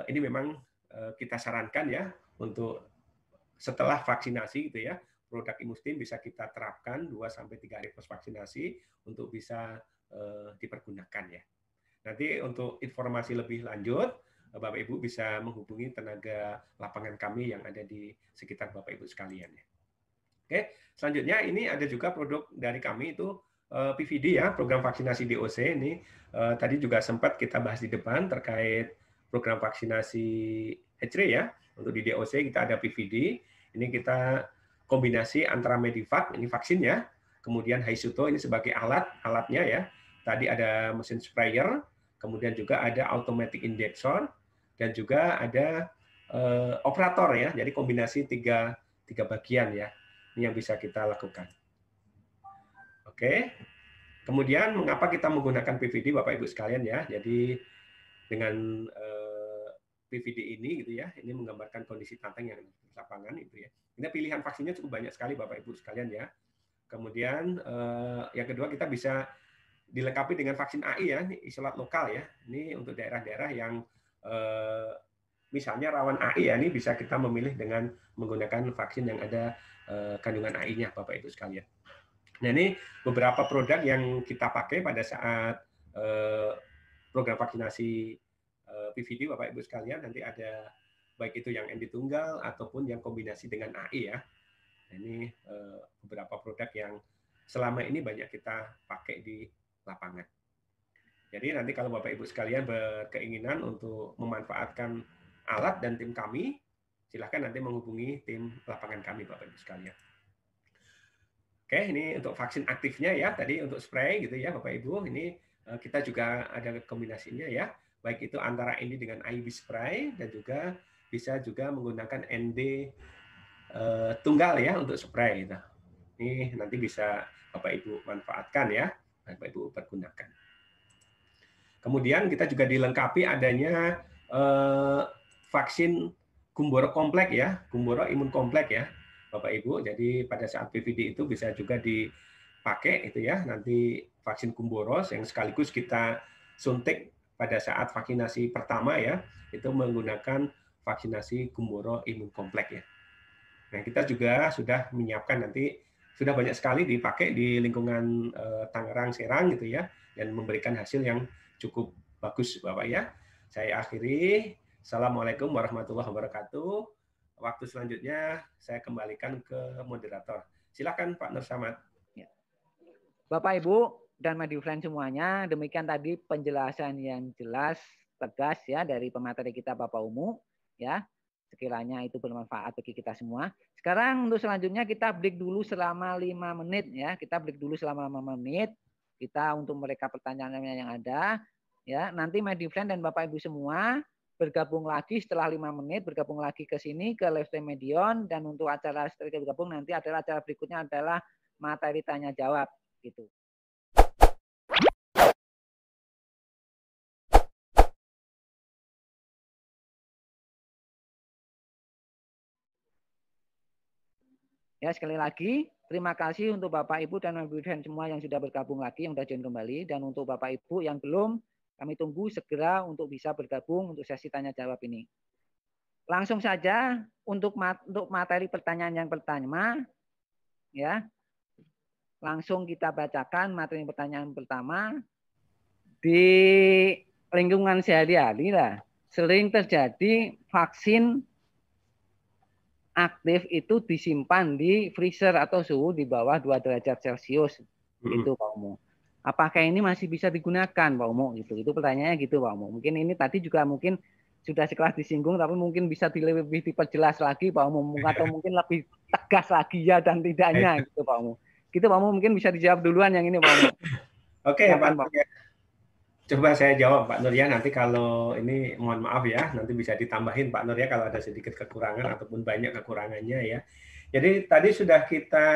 ini memang kita sarankan ya untuk setelah vaksinasi gitu ya, produk Imustim bisa kita terapkan 2-3 hari pas vaksinasi untuk bisa dipergunakan ya. Nanti untuk informasi lebih lanjut, Bapak Ibu bisa menghubungi tenaga lapangan kami yang ada di sekitar Bapak Ibu sekalian ya. Oke, selanjutnya ini ada juga produk dari kami itu PVD ya, program vaksinasi DOC ini tadi juga sempat kita bahas di depan terkait program vaksinasi HRE ya. Untuk di DOC kita ada PVD, ini kita kombinasi antara Medivac, ini vaksinnya, kemudian Haisuto ini sebagai alatnya ya. Tadi ada mesin sprayer, kemudian juga ada automatic injector, dan juga ada operator ya. Jadi kombinasi tiga bagian ya. Ini yang bisa kita lakukan. Oke. Kemudian mengapa kita menggunakan PVD Bapak Ibu sekalian ya. Jadi dengan PVD ini gitu ya, ini menggambarkan kondisi tantang yang di lapangan itu ya. Ini pilihan vaksinnya cukup banyak sekali Bapak Ibu sekalian ya. Kemudian yang kedua kita bisa dilengkapi dengan vaksin AI ya, ini isolat lokal ya. Ini untuk daerah-daerah yang misalnya rawan AI ya, ini bisa kita memilih dengan menggunakan vaksin yang ada kandungan AI-nya Bapak Ibu sekalian. Nah ini beberapa produk yang kita pakai pada saat program vaksinasi PVD Bapak Ibu sekalian, nanti ada baik itu yang ND tunggal ataupun yang kombinasi dengan AI ya. Nah, ini beberapa produk yang selama ini banyak kita pakai di lapangan. Jadi nanti kalau Bapak Ibu sekalian berkeinginan untuk memanfaatkan alat dan tim kami, silahkan nanti menghubungi tim lapangan kami Bapak Ibu sekalian. Oke, ini untuk vaksin aktifnya ya, tadi untuk spray gitu ya Bapak Ibu, ini kita juga ada kombinasinya ya, baik itu antara ND dengan IV spray dan juga bisa juga menggunakan ND tunggal ya untuk spray gitu. Ini nanti bisa Bapak Ibu manfaatkan ya, Bapak Ibu pergunakan. Kemudian kita juga dilengkapi adanya vaksin Gumboro komplek ya, Gumboro imun komplek ya, Bapak Ibu. Jadi pada saat PVD itu bisa juga dipakai itu ya, nanti vaksin Gumboro yang sekaligus kita suntik pada saat vaksinasi pertama ya, itu menggunakan vaksinasi Gumboro imun komplek ya. Nah, kita juga sudah menyiapkan nanti sudah banyak sekali dipakai di lingkungan Tangerang, Serang gitu ya, dan memberikan hasil yang cukup bagus Bapak ya. Saya akhiri. Assalamualaikum warahmatullahi wabarakatuh. Waktu selanjutnya saya kembalikan ke moderator. Silakan Pak Nur Samad. Bapak Ibu dan Media Friend semuanya, demikian tadi penjelasan yang jelas, tegas ya dari pemateri kita Bapak Umu ya. Sekiranya itu bermanfaat bagi kita semua. Sekarang untuk selanjutnya kita break dulu selama 5 menit ya. Kita break dulu selama 5 menit. Kita untuk mereka pertanyaan yang ada ya. Nanti Media Friend dan Bapak Ibu semua bergabung lagi setelah 5 menit, bergabung lagi ke sini ke live stream Medion, dan untuk acara setelah bergabung nanti adalah acara berikutnya adalah materi tanya jawab gitu. Ya, sekali lagi Terima kasih untuk Bapak Ibu dan Ibu dan semua yang sudah bergabung lagi, yang sudah join kembali. Dan untuk Bapak Ibu yang belum, kami tunggu segera untuk bisa bergabung untuk sesi tanya jawab ini. Langsung saja untuk materi pertanyaan yang pertama, ya. Langsung kita bacakan materi pertanyaan pertama. Di lingkungan sehari-hari lah, sering terjadi vaksin aktif itu disimpan di freezer atau suhu di bawah 2 derajat Celcius. Itu Pak Umu. Apakah ini masih bisa digunakan Pak Umu? Itu pertanyaannya gitu Pak Umu. Mungkin ini tadi juga mungkin sudah sekelas disinggung, tapi mungkin bisa lebih diperjelas lagi Pak Umu, atau mungkin lebih tegas lagi ya dan tidaknya gitu Pak Umu. Gitu Pak Umu, mungkin bisa dijawab duluan yang ini Pak Umu. Oke Pak. Coba saya jawab Pak Nur ya, nanti kalau ini mohon maaf ya, nanti bisa ditambahin Pak Nur ya kalau ada sedikit kekurangan ataupun banyak kekurangannya ya. Jadi tadi sudah kita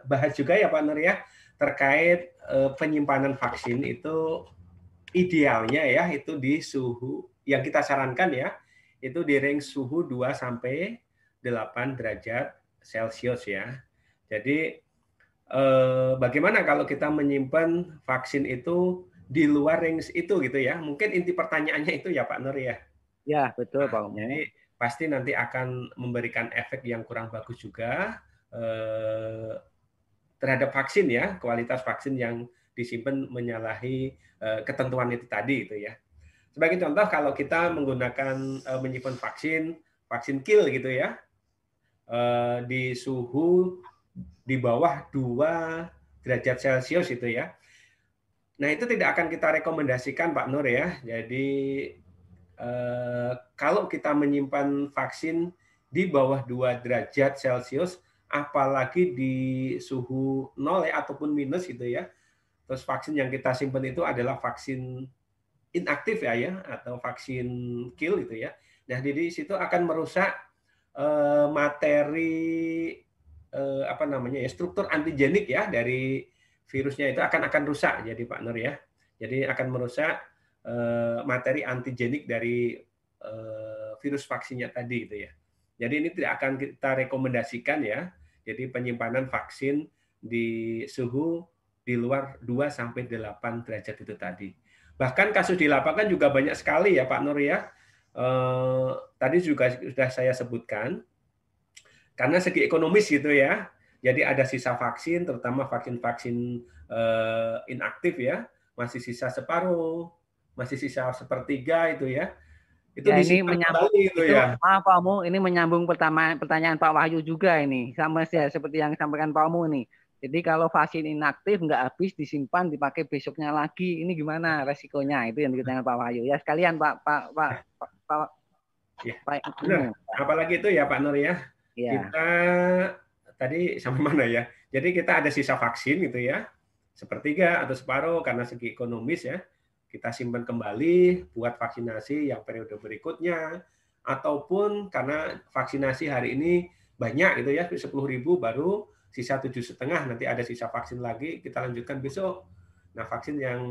bahas juga ya Pak Nur ya, terkait penyimpanan vaksin itu idealnya ya, itu di suhu yang kita sarankan ya, itu di range suhu 2 sampai 8 derajat Celcius ya. Jadi bagaimana kalau kita menyimpan vaksin itu di luar range itu gitu ya. Mungkin inti pertanyaannya itu ya Pak Nur ya. Ya, betul Pak Umu. Jadi pasti nanti akan memberikan efek yang kurang bagus juga terhadap vaksin ya, kualitas vaksin yang disimpan menyalahi ketentuan itu tadi itu ya. Sebagai contoh kalau kita menggunakan menyimpan vaksin kill gitu ya, di suhu di bawah 2 derajat Celcius itu ya. Nah, itu tidak akan kita rekomendasikan Pak Nur ya. Jadi kalau kita menyimpan vaksin di bawah 2 derajat Celcius, apalagi di suhu 0 ya, ataupun minus gitu ya. Terus vaksin yang kita simpan itu adalah vaksin inaktif ya, atau vaksin kill gitu ya. Nah, di situ akan merusak materi struktur antigenik ya dari virusnya itu akan rusak jadi Pak Nur ya. Jadi akan merusak materi antigenik dari virus vaksinnya tadi itu ya. Jadi ini tidak akan kita rekomendasikan ya. Jadi penyimpanan vaksin di suhu di luar 2 sampai 8 derajat itu tadi. Bahkan kasus di lapangan juga banyak sekali ya Pak Nur ya. Tadi juga sudah saya sebutkan karena segi ekonomis gitu ya. Jadi ada sisa vaksin, terutama vaksin-vaksin inaktif ya, masih sisa separuh, masih sisa sepertiga itu ya. Itu ya, ini menyambung gitu ya. Maaf Pak Umu, ini menyambung pertanyaan Pak Wahyu juga ini, sama ya seperti yang disampaikan Pak Umu ini. Jadi kalau vaksin inaktif nggak habis disimpan dipakai besoknya lagi, ini gimana resikonya? Itu yang ditanyakan Pak Wahyu. Ya sekalian Pak ya, benar. Apalagi itu ya Pak Nur ya. Kita tadi sampai mana ya? Jadi kita ada sisa vaksin gitu ya, sepertiga atau separuh karena segi ekonomis ya. Kita simpan kembali buat vaksinasi yang periode berikutnya, ataupun karena vaksinasi hari ini banyak gitu ya, 10.000 baru sisa 7,5, nanti ada sisa vaksin lagi, kita lanjutkan besok. Nah, vaksin yang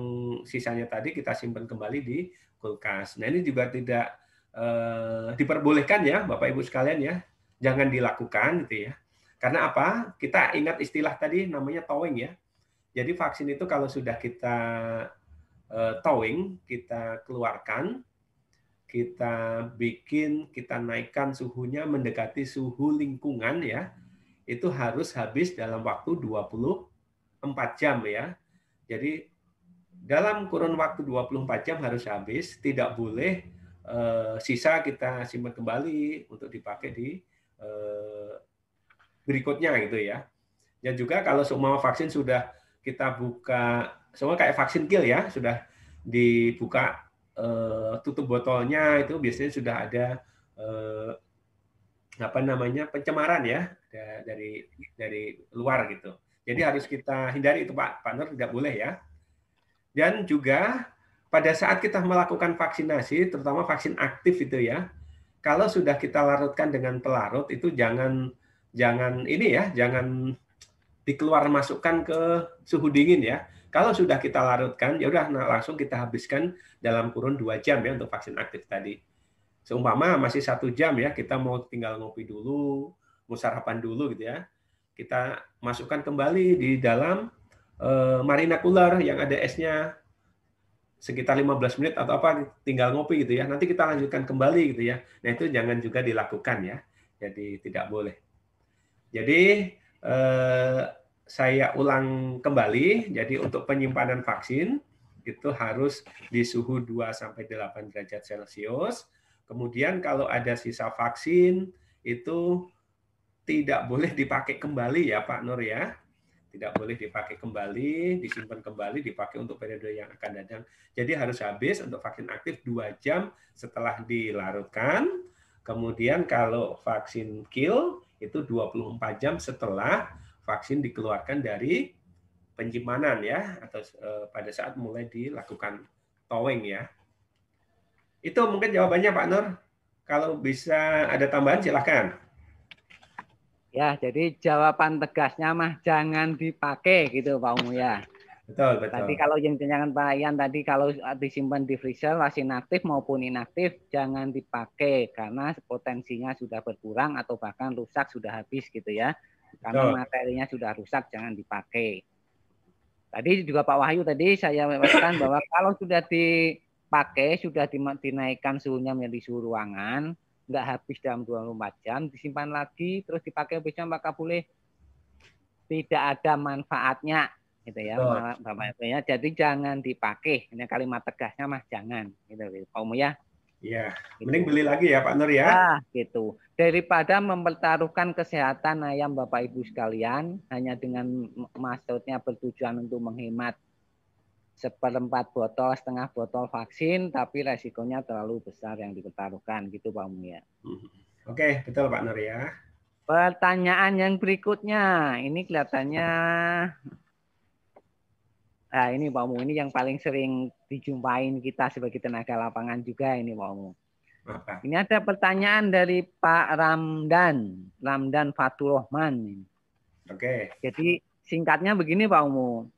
sisanya tadi kita simpan kembali di kulkas. Nah, ini juga tidak diperbolehkan ya, Bapak Ibu sekalian ya, jangan dilakukan gitu ya. Karena apa? Kita ingat istilah tadi namanya thawing ya. Jadi vaksin itu kalau sudah kita thawing, kita keluarkan, kita naikkan suhunya mendekati suhu lingkungan ya, itu harus habis dalam waktu 24 jam ya. Jadi dalam kurun waktu 24 jam harus habis, tidak boleh sisa kita simpan kembali untuk dipakai di berikutnya gitu ya. Dan juga kalau semua vaksin sudah kita buka, semua kayak vaksin kill ya, sudah dibuka tutup botolnya itu biasanya sudah ada pencemaran ya dari luar gitu. Jadi harus kita hindari itu Pak Nur, tidak boleh ya. Dan juga pada saat kita melakukan vaksinasi, terutama vaksin aktif itu ya, kalau sudah kita larutkan dengan pelarut itu jangan dikeluar masukkan ke suhu dingin ya. Kalau sudah kita larutkan, ya udah langsung kita habiskan dalam kurun 2 jam ya untuk vaksin aktif tadi. Seumpama masih 1 jam ya, kita mau tinggal ngopi dulu, mau sarapan dulu gitu ya. kita masukkan kembali di dalam marina cooler yang ada esnya sekitar 15 menit atau apa, tinggal ngopi gitu ya. Nanti kita lanjutkan kembali gitu ya. Nah, itu jangan juga dilakukan ya. Jadi tidak boleh. Jadi saya ulang kembali, jadi untuk penyimpanan vaksin itu harus di suhu 2-8 derajat Celcius. Kemudian kalau ada sisa vaksin itu tidak boleh dipakai kembali ya Pak Nur ya. Tidak boleh dipakai kembali, disimpan kembali, dipakai untuk periode yang akan datang. Jadi harus habis untuk vaksin aktif 2 jam setelah dilarutkan. Kemudian kalau vaksin kill itu 24 jam setelah vaksin dikeluarkan dari penyimpanan ya, atau pada saat mulai dilakukan towing ya. Itu mungkin jawabannya Pak Nur. Kalau bisa ada tambahan silakan. Ya, jadi jawaban tegasnya mah jangan dipakai gitu Pak Umu ya. Betul, betul. Tadi kalau yang jangan Pak Ian tadi kalau disimpan di freezer vaksin aktif maupun inaktif jangan dipakai karena potensinya sudah berkurang atau bahkan rusak sudah habis gitu ya. Karena materinya sudah rusak jangan dipakai. Tadi juga Pak Wahyu tadi saya mengatakan bahwa kalau sudah dipakai sudah dinaikkan suhunya menjadi suhu ruangan nggak habis dalam 24 jam, disimpan lagi, terus dipakai bisa maka boleh tidak ada manfaatnya, gitu ya, Bapak-Ibu. Jadi jangan dipakai. Ini kalimat tegasnya mas jangan, gitu, Pak Umu ya. Iya, mending beli lagi ya Pak Nur ya. Nah, gitu. Daripada mempertaruhkan kesehatan ayam Bapak Ibu sekalian hanya dengan maksudnya bertujuan untuk menghemat 1/4 botol, setengah botol vaksin, tapi resikonya terlalu besar yang dipertaruhkan, gitu Pak Umu ya. Oke, betul Pak Nur ya. Pertanyaan yang berikutnya, ini kelihatannya, nah ini Pak Umu, ini yang paling sering dijumpain kita sebagai tenaga lapangan juga ini Pak Umu. Ini ada pertanyaan dari Pak Ramdan Fatur Rahman. Oke. Jadi singkatnya begini Pak Umu.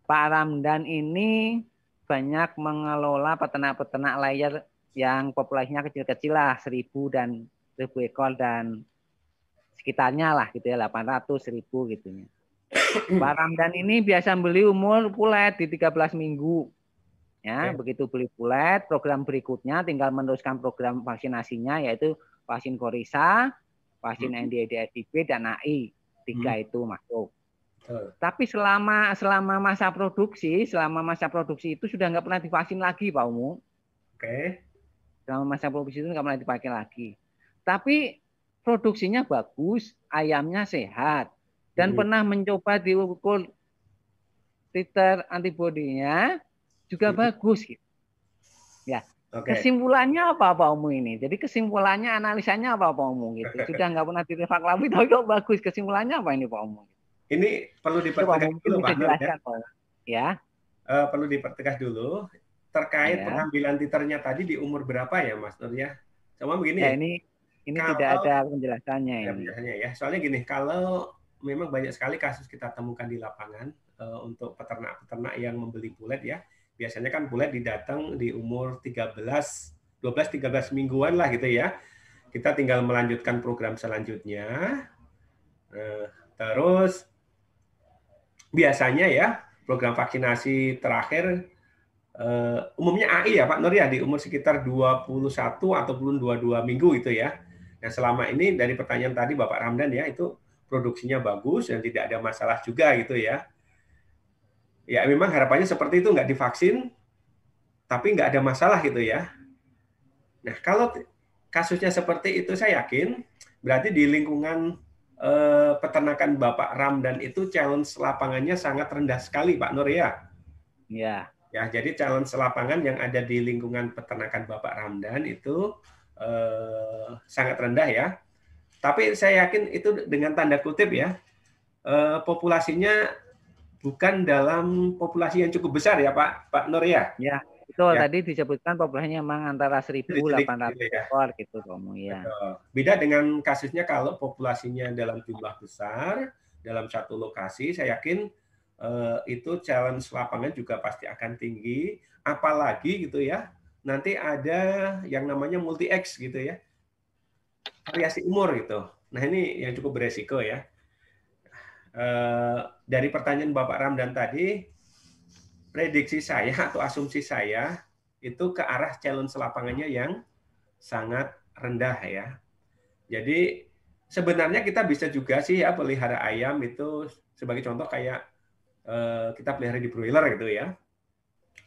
Pak Ramdan ini banyak mengelola peternak-peternak layer yang populasinya kecil-kecil lah, 1.000 ekor dan sekitarnya lah gitu ya, 800, 1.000 gitu ya. Pak Ramdan ini biasa beli umur pulet di 13 minggu. Ya, begitu beli pulet, program berikutnya tinggal meneruskan program vaksinasinya yaitu vaksin Korisa, vaksin NDD-SIB dan AI. 3 itu masuk. Tapi selama masa produksi itu sudah nggak pernah divaksin lagi, Pak Umu. Oke. Selama masa produksi itu nggak pernah dipakai lagi. Tapi produksinya bagus, ayamnya sehat, dan pernah mencoba diukur titer antibodinya juga bagus. Gitu. Ya. Kesimpulannya apa Pak Umu ini? Jadi kesimpulannya analisanya apa Pak Umu gitu? Sudah nggak pernah direvak lagi, tapi kok bagus. Kesimpulannya apa ini Pak Umu? Ini perlu dipertegas dulu, Pak Nur, ya. Perlu dipertegas dulu terkait pengambilan titernya tadi di umur berapa ya, Mas Nur ya? Sama begini. Ya, ini kalau, tidak ada penjelasannya ini. Penjelasannya ya. Soalnya gini, kalau memang banyak sekali kasus kita temukan di lapangan untuk peternak-peternak yang membeli pulet ya. Biasanya kan pulet didatang di umur 12-13 mingguan lah gitu ya. Kita tinggal melanjutkan program selanjutnya. Terus biasanya ya program vaksinasi terakhir umumnya AI ya Pak Nur ya di umur sekitar 21 ataupun 22 minggu itu ya. Nah selama ini dari pertanyaan tadi Bapak Ramdan ya itu produksinya bagus dan tidak ada masalah juga gitu ya. Ya memang harapannya seperti itu, nggak divaksin tapi nggak ada masalah gitu ya. Nah kalau kasusnya seperti itu saya yakin berarti di lingkungan peternakan Bapak Ramdan itu challenge lapangannya sangat rendah sekali, Pak Nur ya. Iya. Ya, jadi challenge lapangan yang ada di lingkungan peternakan Bapak Ramdan itu sangat rendah ya. Tapi saya yakin itu dengan tanda kutip ya, populasinya bukan dalam populasi yang cukup besar ya, Pak Nur ya. Ya. Betul, ya. Tadi disebutkan populasinya memang antara 1.800 ekor gitu Romo ya. Beda dengan kasusnya kalau populasinya dalam jumlah besar dalam satu lokasi, saya yakin itu challenge lapangan juga pasti akan tinggi, apalagi gitu ya. Nanti ada yang namanya multi X gitu ya. Variasi umur gitu. Nah, ini yang cukup beresiko ya. Dari pertanyaan Bapak Ramdan tadi, prediksi saya atau asumsi saya itu ke arah challenge lapangannya yang sangat rendah ya. Jadi sebenarnya kita bisa juga sih ya pelihara ayam itu sebagai contoh kayak kita pelihara di broiler gitu ya.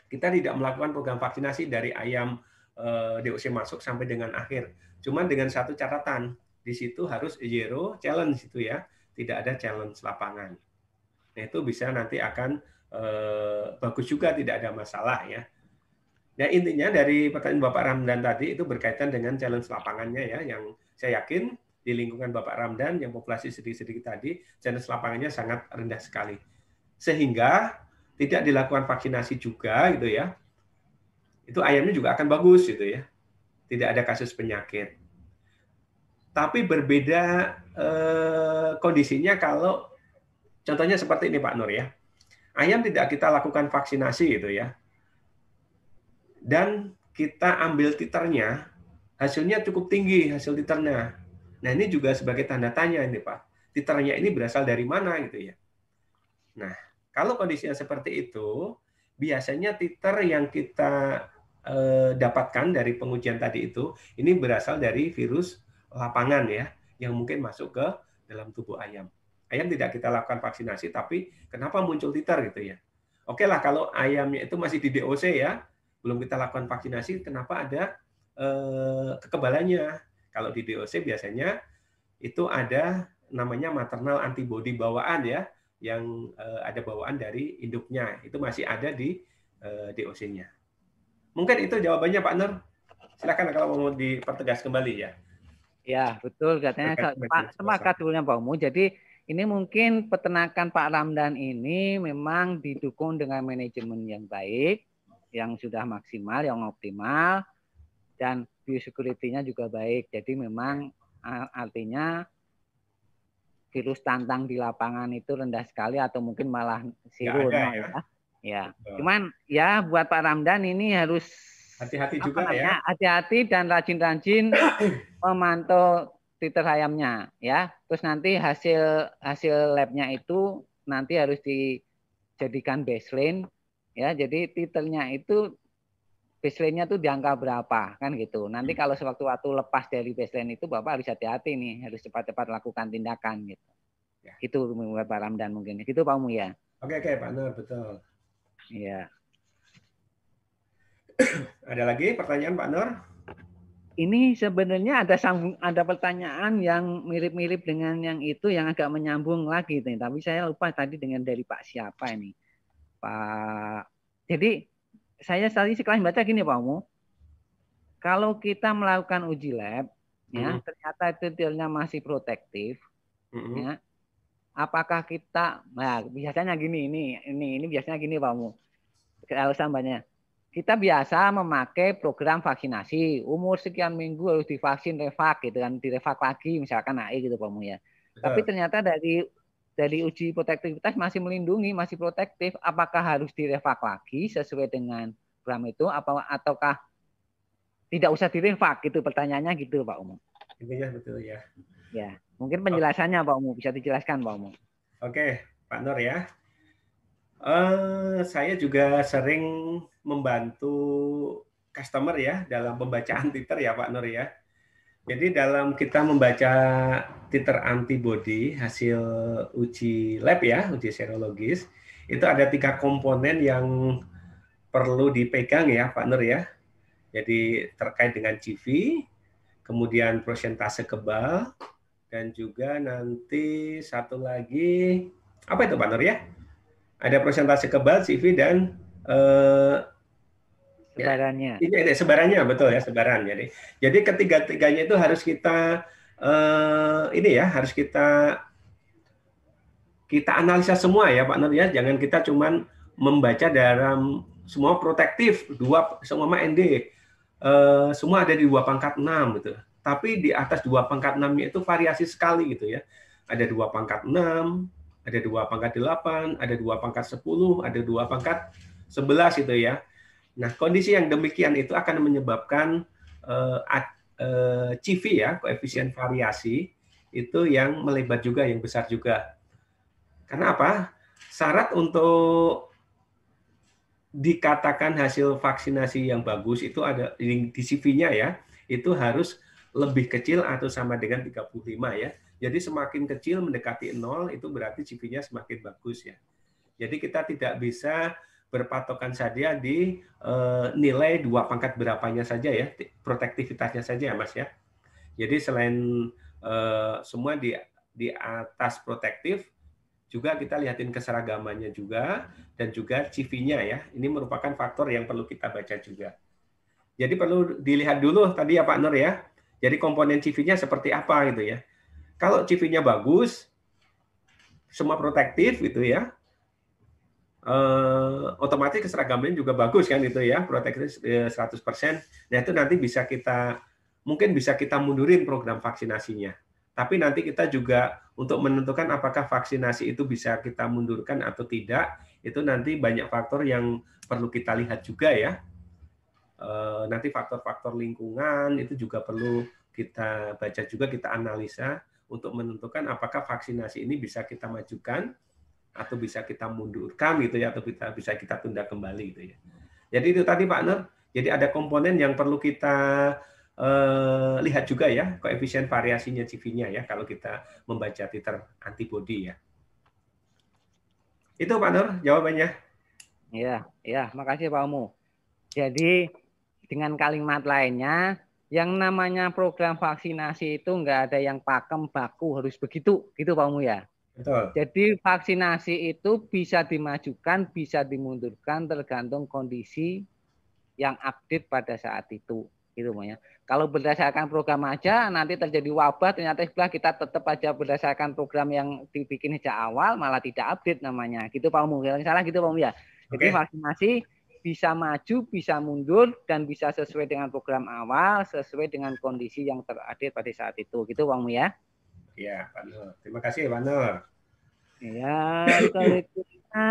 Kita tidak melakukan program vaksinasi dari ayam DOC masuk sampai dengan akhir. Cuman dengan satu catatan, di situ harus zero challenge itu ya, tidak ada challenge lapangan. Nah itu bisa nanti akan bagus juga, tidak ada masalah ya. Nah intinya dari pertanyaan Bapak Ramdan tadi itu berkaitan dengan challenge lapangannya ya, yang saya yakin di lingkungan Bapak Ramdan yang populasi sedikit-sedikit tadi, challenge lapangannya sangat rendah sekali. Sehingga tidak dilakukan vaksinasi juga gitu ya, itu ayamnya juga akan bagus gitu ya. Tidak ada kasus penyakit. Tapi berbeda kondisinya kalau contohnya seperti ini Pak Nur ya. Ayam tidak kita lakukan vaksinasi gitu ya. Dan kita ambil titernya, hasilnya cukup tinggi hasil titernya. Nah, ini juga sebagai tanda tanya ini Pak. Titernya ini berasal dari mana gitu ya. Nah, kalau kondisinya seperti itu, biasanya titer yang kita dapatkan dari pengujian tadi itu, ini berasal dari virus lapangan ya, yang mungkin masuk ke dalam tubuh ayam. Ayam tidak kita lakukan vaksinasi, tapi kenapa muncul titer gitu ya? Oke lah, kalau ayamnya itu masih di DOC ya, belum kita lakukan vaksinasi, kenapa ada kekebalannya? Kalau di DOC biasanya itu ada namanya maternal antibody bawaan ya, yang ada bawaan dari induknya, itu masih ada di DOC-nya. Mungkin itu jawabannya Pak Nur. Silakan kalau mau dipertegas kembali ya. Ya, betul katanya sepakat dulunya Pak Umu. Jadi ini mungkin peternakan Pak Ramdan ini memang didukung dengan manajemen yang baik, yang sudah maksimal, yang optimal, dan biosecurity-nya juga baik. Jadi memang artinya virus tantang di lapangan itu rendah sekali atau mungkin malah zero ya. Ya, cuman ya buat Pak Ramdan ini harus hati-hati juga ya. Hati-hati dan rajin-rajin memantau titer ayamnya ya. Terus nanti hasil labnya itu nanti harus dijadikan baseline ya. Jadi titernya itu baseline-nya tuh di angka berapa kan gitu. Nanti kalau sewaktu-waktu lepas dari baseline itu Bapak harus hati-hati nih, harus cepat-cepat lakukan tindakan gitu. Ya. Itu buat Pak Ramdan mungkin. Gitu Pak Umu ya. Oke Pak Nur, betul. Iya. Ada lagi pertanyaan Pak Nur? Ini sebenarnya ada pertanyaan yang mirip-mirip dengan yang itu yang agak menyambung lagi nih. Tapi saya lupa tadi dengan dari Pak siapa ini. Pak. Jadi saya tadi sekalian baca gini Pak Umu. Kalau kita melakukan uji lab, ya ternyata titernya masih protektif, ya. Apakah kita, nah biasanya gini, ini biasanya gini Pak Umu. Kalau samanya kita biasa memakai program vaksinasi, umur sekian minggu harus divaksin refak gitu kan, direfak lagi misalkan AI gitu Pak Umu ya. Tapi ternyata dari uji protektivitas masih melindungi, masih protektif, apakah harus direfak lagi sesuai dengan program itu ataukah tidak usah direfak gitu pertanyaannya gitu Pak Umu. Intinya betul ya. Ya, mungkin penjelasannya Pak Umu bisa dijelaskan Pak Umu. Oke, Pak Nur ya. Saya juga sering membantu customer ya dalam pembacaan titer ya Pak Nur ya. Jadi dalam kita membaca titer antibody hasil uji lab ya, uji serologis, itu ada 3 komponen yang perlu dipegang ya Pak Nur ya. Jadi terkait dengan CV, kemudian persentase kebal, dan juga nanti satu lagi, apa itu Pak Nur ya? Ada persentase kebal, CV, dan sebarannya. Ya, ini sebarannya betul ya, sebaran. Jadi ketiga-tiganya itu harus kita harus kita analisa semua ya Pak Nur ya. Jangan kita cuman membaca dalam semua protektif, semua ND. Semua ada di 2/6 gitu. Tapi di atas 2/6-nya itu variasi sekali gitu ya. Ada 2/6, ada 2/8, ada 2/10, ada 2/11 gitu ya. Nah, kondisi yang demikian itu akan menyebabkan CV ya, koefisien variasi itu yang melebar juga, yang besar juga. Karena apa? Syarat untuk dikatakan hasil vaksinasi yang bagus itu ada di CV-nya ya, itu harus lebih kecil atau sama dengan 35 ya. Jadi semakin kecil mendekati 0 itu berarti CV-nya semakin bagus ya. Jadi kita tidak bisa berpatokan saja di nilai 2 pangkat berapanya saja ya, protektivitasnya saja Mas ya. Jadi selain semua di atas protektif, juga kita lihatin keseragamannya juga, dan juga CV-nya ya. Ini merupakan faktor yang perlu kita baca juga. Jadi perlu dilihat dulu tadi ya Pak Nur ya. Jadi komponen CV-nya seperti apa gitu ya. Kalau CV-nya bagus, semua protektif gitu ya, otomatis keseragamannya juga bagus kan gitu ya, protektif 100%. Nah itu nanti mungkin bisa kita mundurin program vaksinasinya. Tapi nanti kita juga untuk menentukan apakah vaksinasi itu bisa kita mundurkan atau tidak, itu nanti banyak faktor yang perlu kita lihat juga ya. Nanti faktor-faktor lingkungan itu juga perlu kita baca juga, kita analisa untuk menentukan apakah vaksinasi ini bisa kita majukan atau bisa kita mundurkan gitu ya, atau bisa kita tunda kembali gitu ya. Jadi itu tadi Pak Nur. Jadi ada komponen yang perlu kita lihat juga ya, koefisien variasinya CV-nya ya, kalau kita membaca titer antibody ya. Itu Pak Nur jawabannya. Ya, makasih Pak Omu. Jadi dengan kalimat lainnya, yang namanya program vaksinasi itu nggak ada yang pakem baku harus begitu, gitu Pak Omu ya. Betul. Jadi vaksinasi itu bisa dimajukan, bisa dimundurkan tergantung kondisi yang update pada saat itu, gitu ya. Kalau berdasarkan program aja nanti terjadi wabah, ternyata setelah kita tetap aja berdasarkan program yang dibikin sejak awal malah tidak update namanya, gitu Pak Omu. Yang salah gitu Pak Omu ya. Jadi vaksinasi bisa maju, bisa mundur, dan bisa sesuai dengan program awal, sesuai dengan kondisi yang terupdate pada saat itu, gitu Pak Omu ya. Iya Pak Nur. Terima kasih Pak Nur. Ya, berikutnya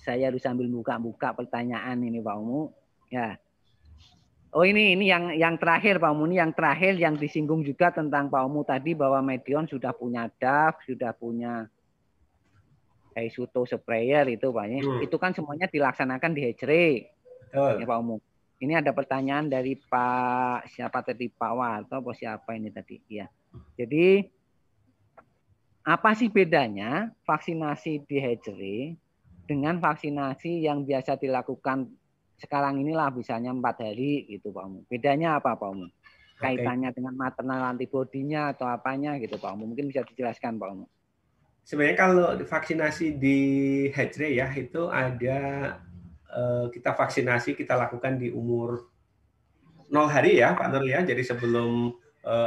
saya harus sambil buka-buka pertanyaan ini Pak Omu. Ya. Oh ini yang terakhir Pak Omu, ini yang terakhir yang disinggung juga tentang Pak Omu tadi bahwa Medion sudah punya DAF, sudah punya Heisuto sprayer itu Pak. Itu kan semuanya dilaksanakan di Hejre. Ya Pak Omu. Ini ada pertanyaan dari Pak siapa tadi, Pak Warto atau siapa ini tadi? Ya. Jadi apa sih bedanya vaksinasi di Hejre dengan vaksinasi yang biasa dilakukan sekarang inilah misalnya 4 hari gitu Pak Omu. Bedanya apa Pak Omu? Kaitannya dengan maternal antibodinya atau apanya gitu Pak Omu. Mungkin bisa dijelaskan Pak Omu. Sebenarnya kalau vaksinasi di Hejre ya itu ada kita vaksinasi kita lakukan di umur 0 hari ya Pak Nur ya. Jadi sebelum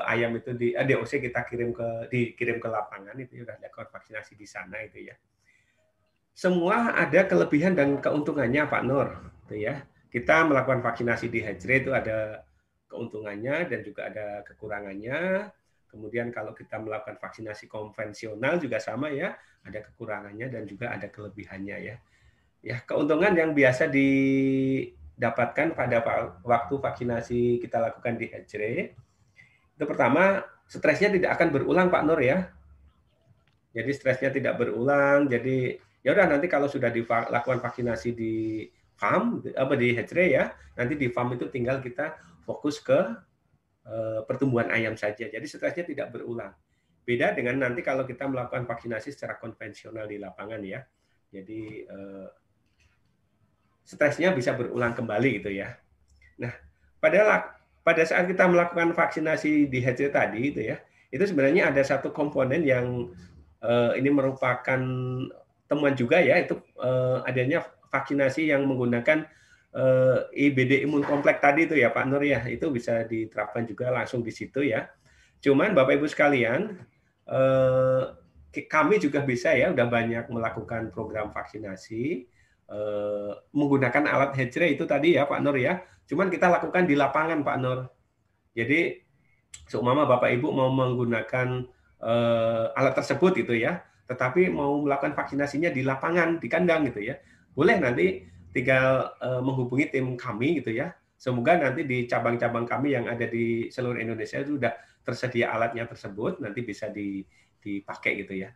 ayam itu di DOC kita dikirim ke lapangan itu sudah ada vaksinasi di sana itu ya. Semua ada kelebihan dan keuntungannya Pak Nur, gitu ya. Kita melakukan vaksinasi di Hejre itu ada keuntungannya dan juga ada kekurangannya. Kemudian kalau kita melakukan vaksinasi konvensional juga sama ya, ada kekurangannya dan juga ada kelebihannya ya. Ya, keuntungan yang biasa didapatkan pada waktu vaksinasi kita lakukan di Hejre, itu pertama stresnya tidak akan berulang Pak Nur ya. Jadi stresnya tidak berulang, jadi ya udah nanti kalau sudah dilakukan vaksinasi di farm di Hejre ya, nanti di farm itu tinggal kita fokus ke pertumbuhan ayam saja. Jadi stresnya tidak berulang. Beda dengan nanti kalau kita melakukan vaksinasi secara konvensional di lapangan ya. Jadi stresnya bisa berulang kembali gitu ya. Nah, pada saat kita melakukan vaksinasi di Hejre tadi itu ya, itu sebenarnya ada satu komponen yang ini merupakan temuan juga ya, itu adanya vaksinasi yang menggunakan IBD imun kompleks tadi itu ya Pak Nur ya, itu bisa diterapkan juga langsung di situ ya. Cuman Bapak Ibu sekalian, kami juga bisa ya, udah banyak melakukan program vaksinasi menggunakan alat Hejre itu tadi ya Pak Nur ya. Cuman kita lakukan di lapangan Pak Nur. Jadi seumpama Bapak Ibu mau menggunakan alat tersebut gitu ya, tetapi mau melakukan vaksinasinya di lapangan, di kandang gitu ya, boleh nanti tinggal menghubungi tim kami gitu ya. Semoga nanti di cabang-cabang kami yang ada di seluruh Indonesia itu sudah tersedia alatnya tersebut, nanti bisa dipakai gitu ya.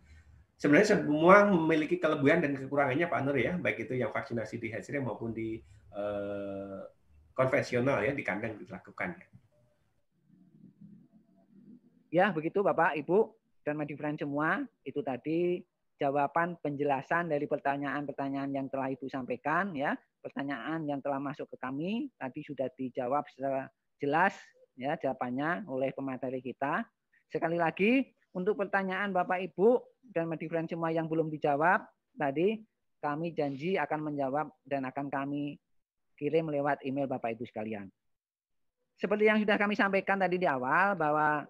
Sebenarnya semua memiliki kelebihan dan kekurangannya Pak Nur ya, baik itu yang vaksinasi di hatchery maupun di konvensional ya, di kandang dilakukan. Ya, begitu Bapak, Ibu, dan my friend semua. Itu tadi jawaban penjelasan dari pertanyaan-pertanyaan yang telah Ibu sampaikan ya. Pertanyaan yang telah masuk ke kami tadi sudah dijawab secara jelas ya jawabannya oleh pemateri kita. Sekali lagi untuk pertanyaan Bapak Ibu dan my friend semua yang belum dijawab tadi, kami janji akan menjawab dan akan kami kirim lewat email Bapak Ibu sekalian. Seperti yang sudah kami sampaikan tadi di awal bahwa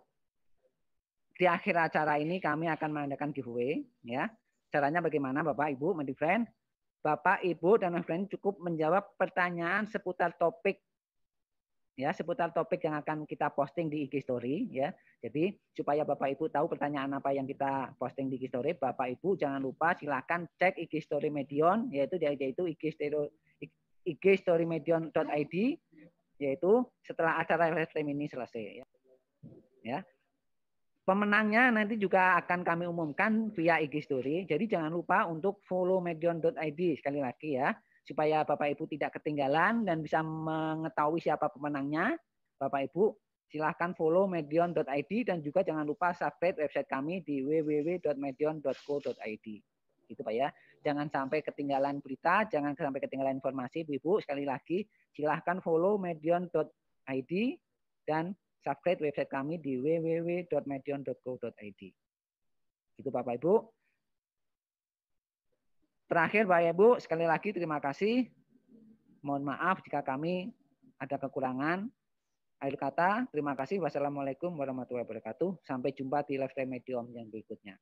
di akhir acara ini kami akan mengadakan giveaway ya. Caranya bagaimana Bapak Ibu, my friend? Bapak Ibu dan my friend cukup menjawab pertanyaan seputar topik ya, seputar topik yang akan kita posting di IG story ya. Jadi supaya Bapak Ibu tahu pertanyaan apa yang kita posting di IG story, Bapak Ibu jangan lupa silakan cek IG story Medion yaitu IG story medion.id yaitu setelah acara live stream ini selesai ya. Ya. Pemenangnya nanti juga akan kami umumkan via IG Story. Jadi jangan lupa untuk follow medion.id sekali lagi ya. Supaya Bapak Ibu tidak ketinggalan dan bisa mengetahui siapa pemenangnya. Bapak Ibu silahkan follow medion.id dan juga jangan lupa subscribe website kami di www.medion.co.id. Gitu Pak ya. Jangan sampai ketinggalan berita, jangan sampai ketinggalan informasi Ibu. Sekali lagi silahkan follow medion.id dan subscribe website kami di www.medion.co.id. Itu Bapak Ibu. Terakhir Bapak Ibu, sekali lagi terima kasih. Mohon maaf jika kami ada kekurangan. Akhir kata, terima kasih. Wassalamualaikum warahmatullahi wabarakatuh. Sampai jumpa di live stream Medion yang berikutnya.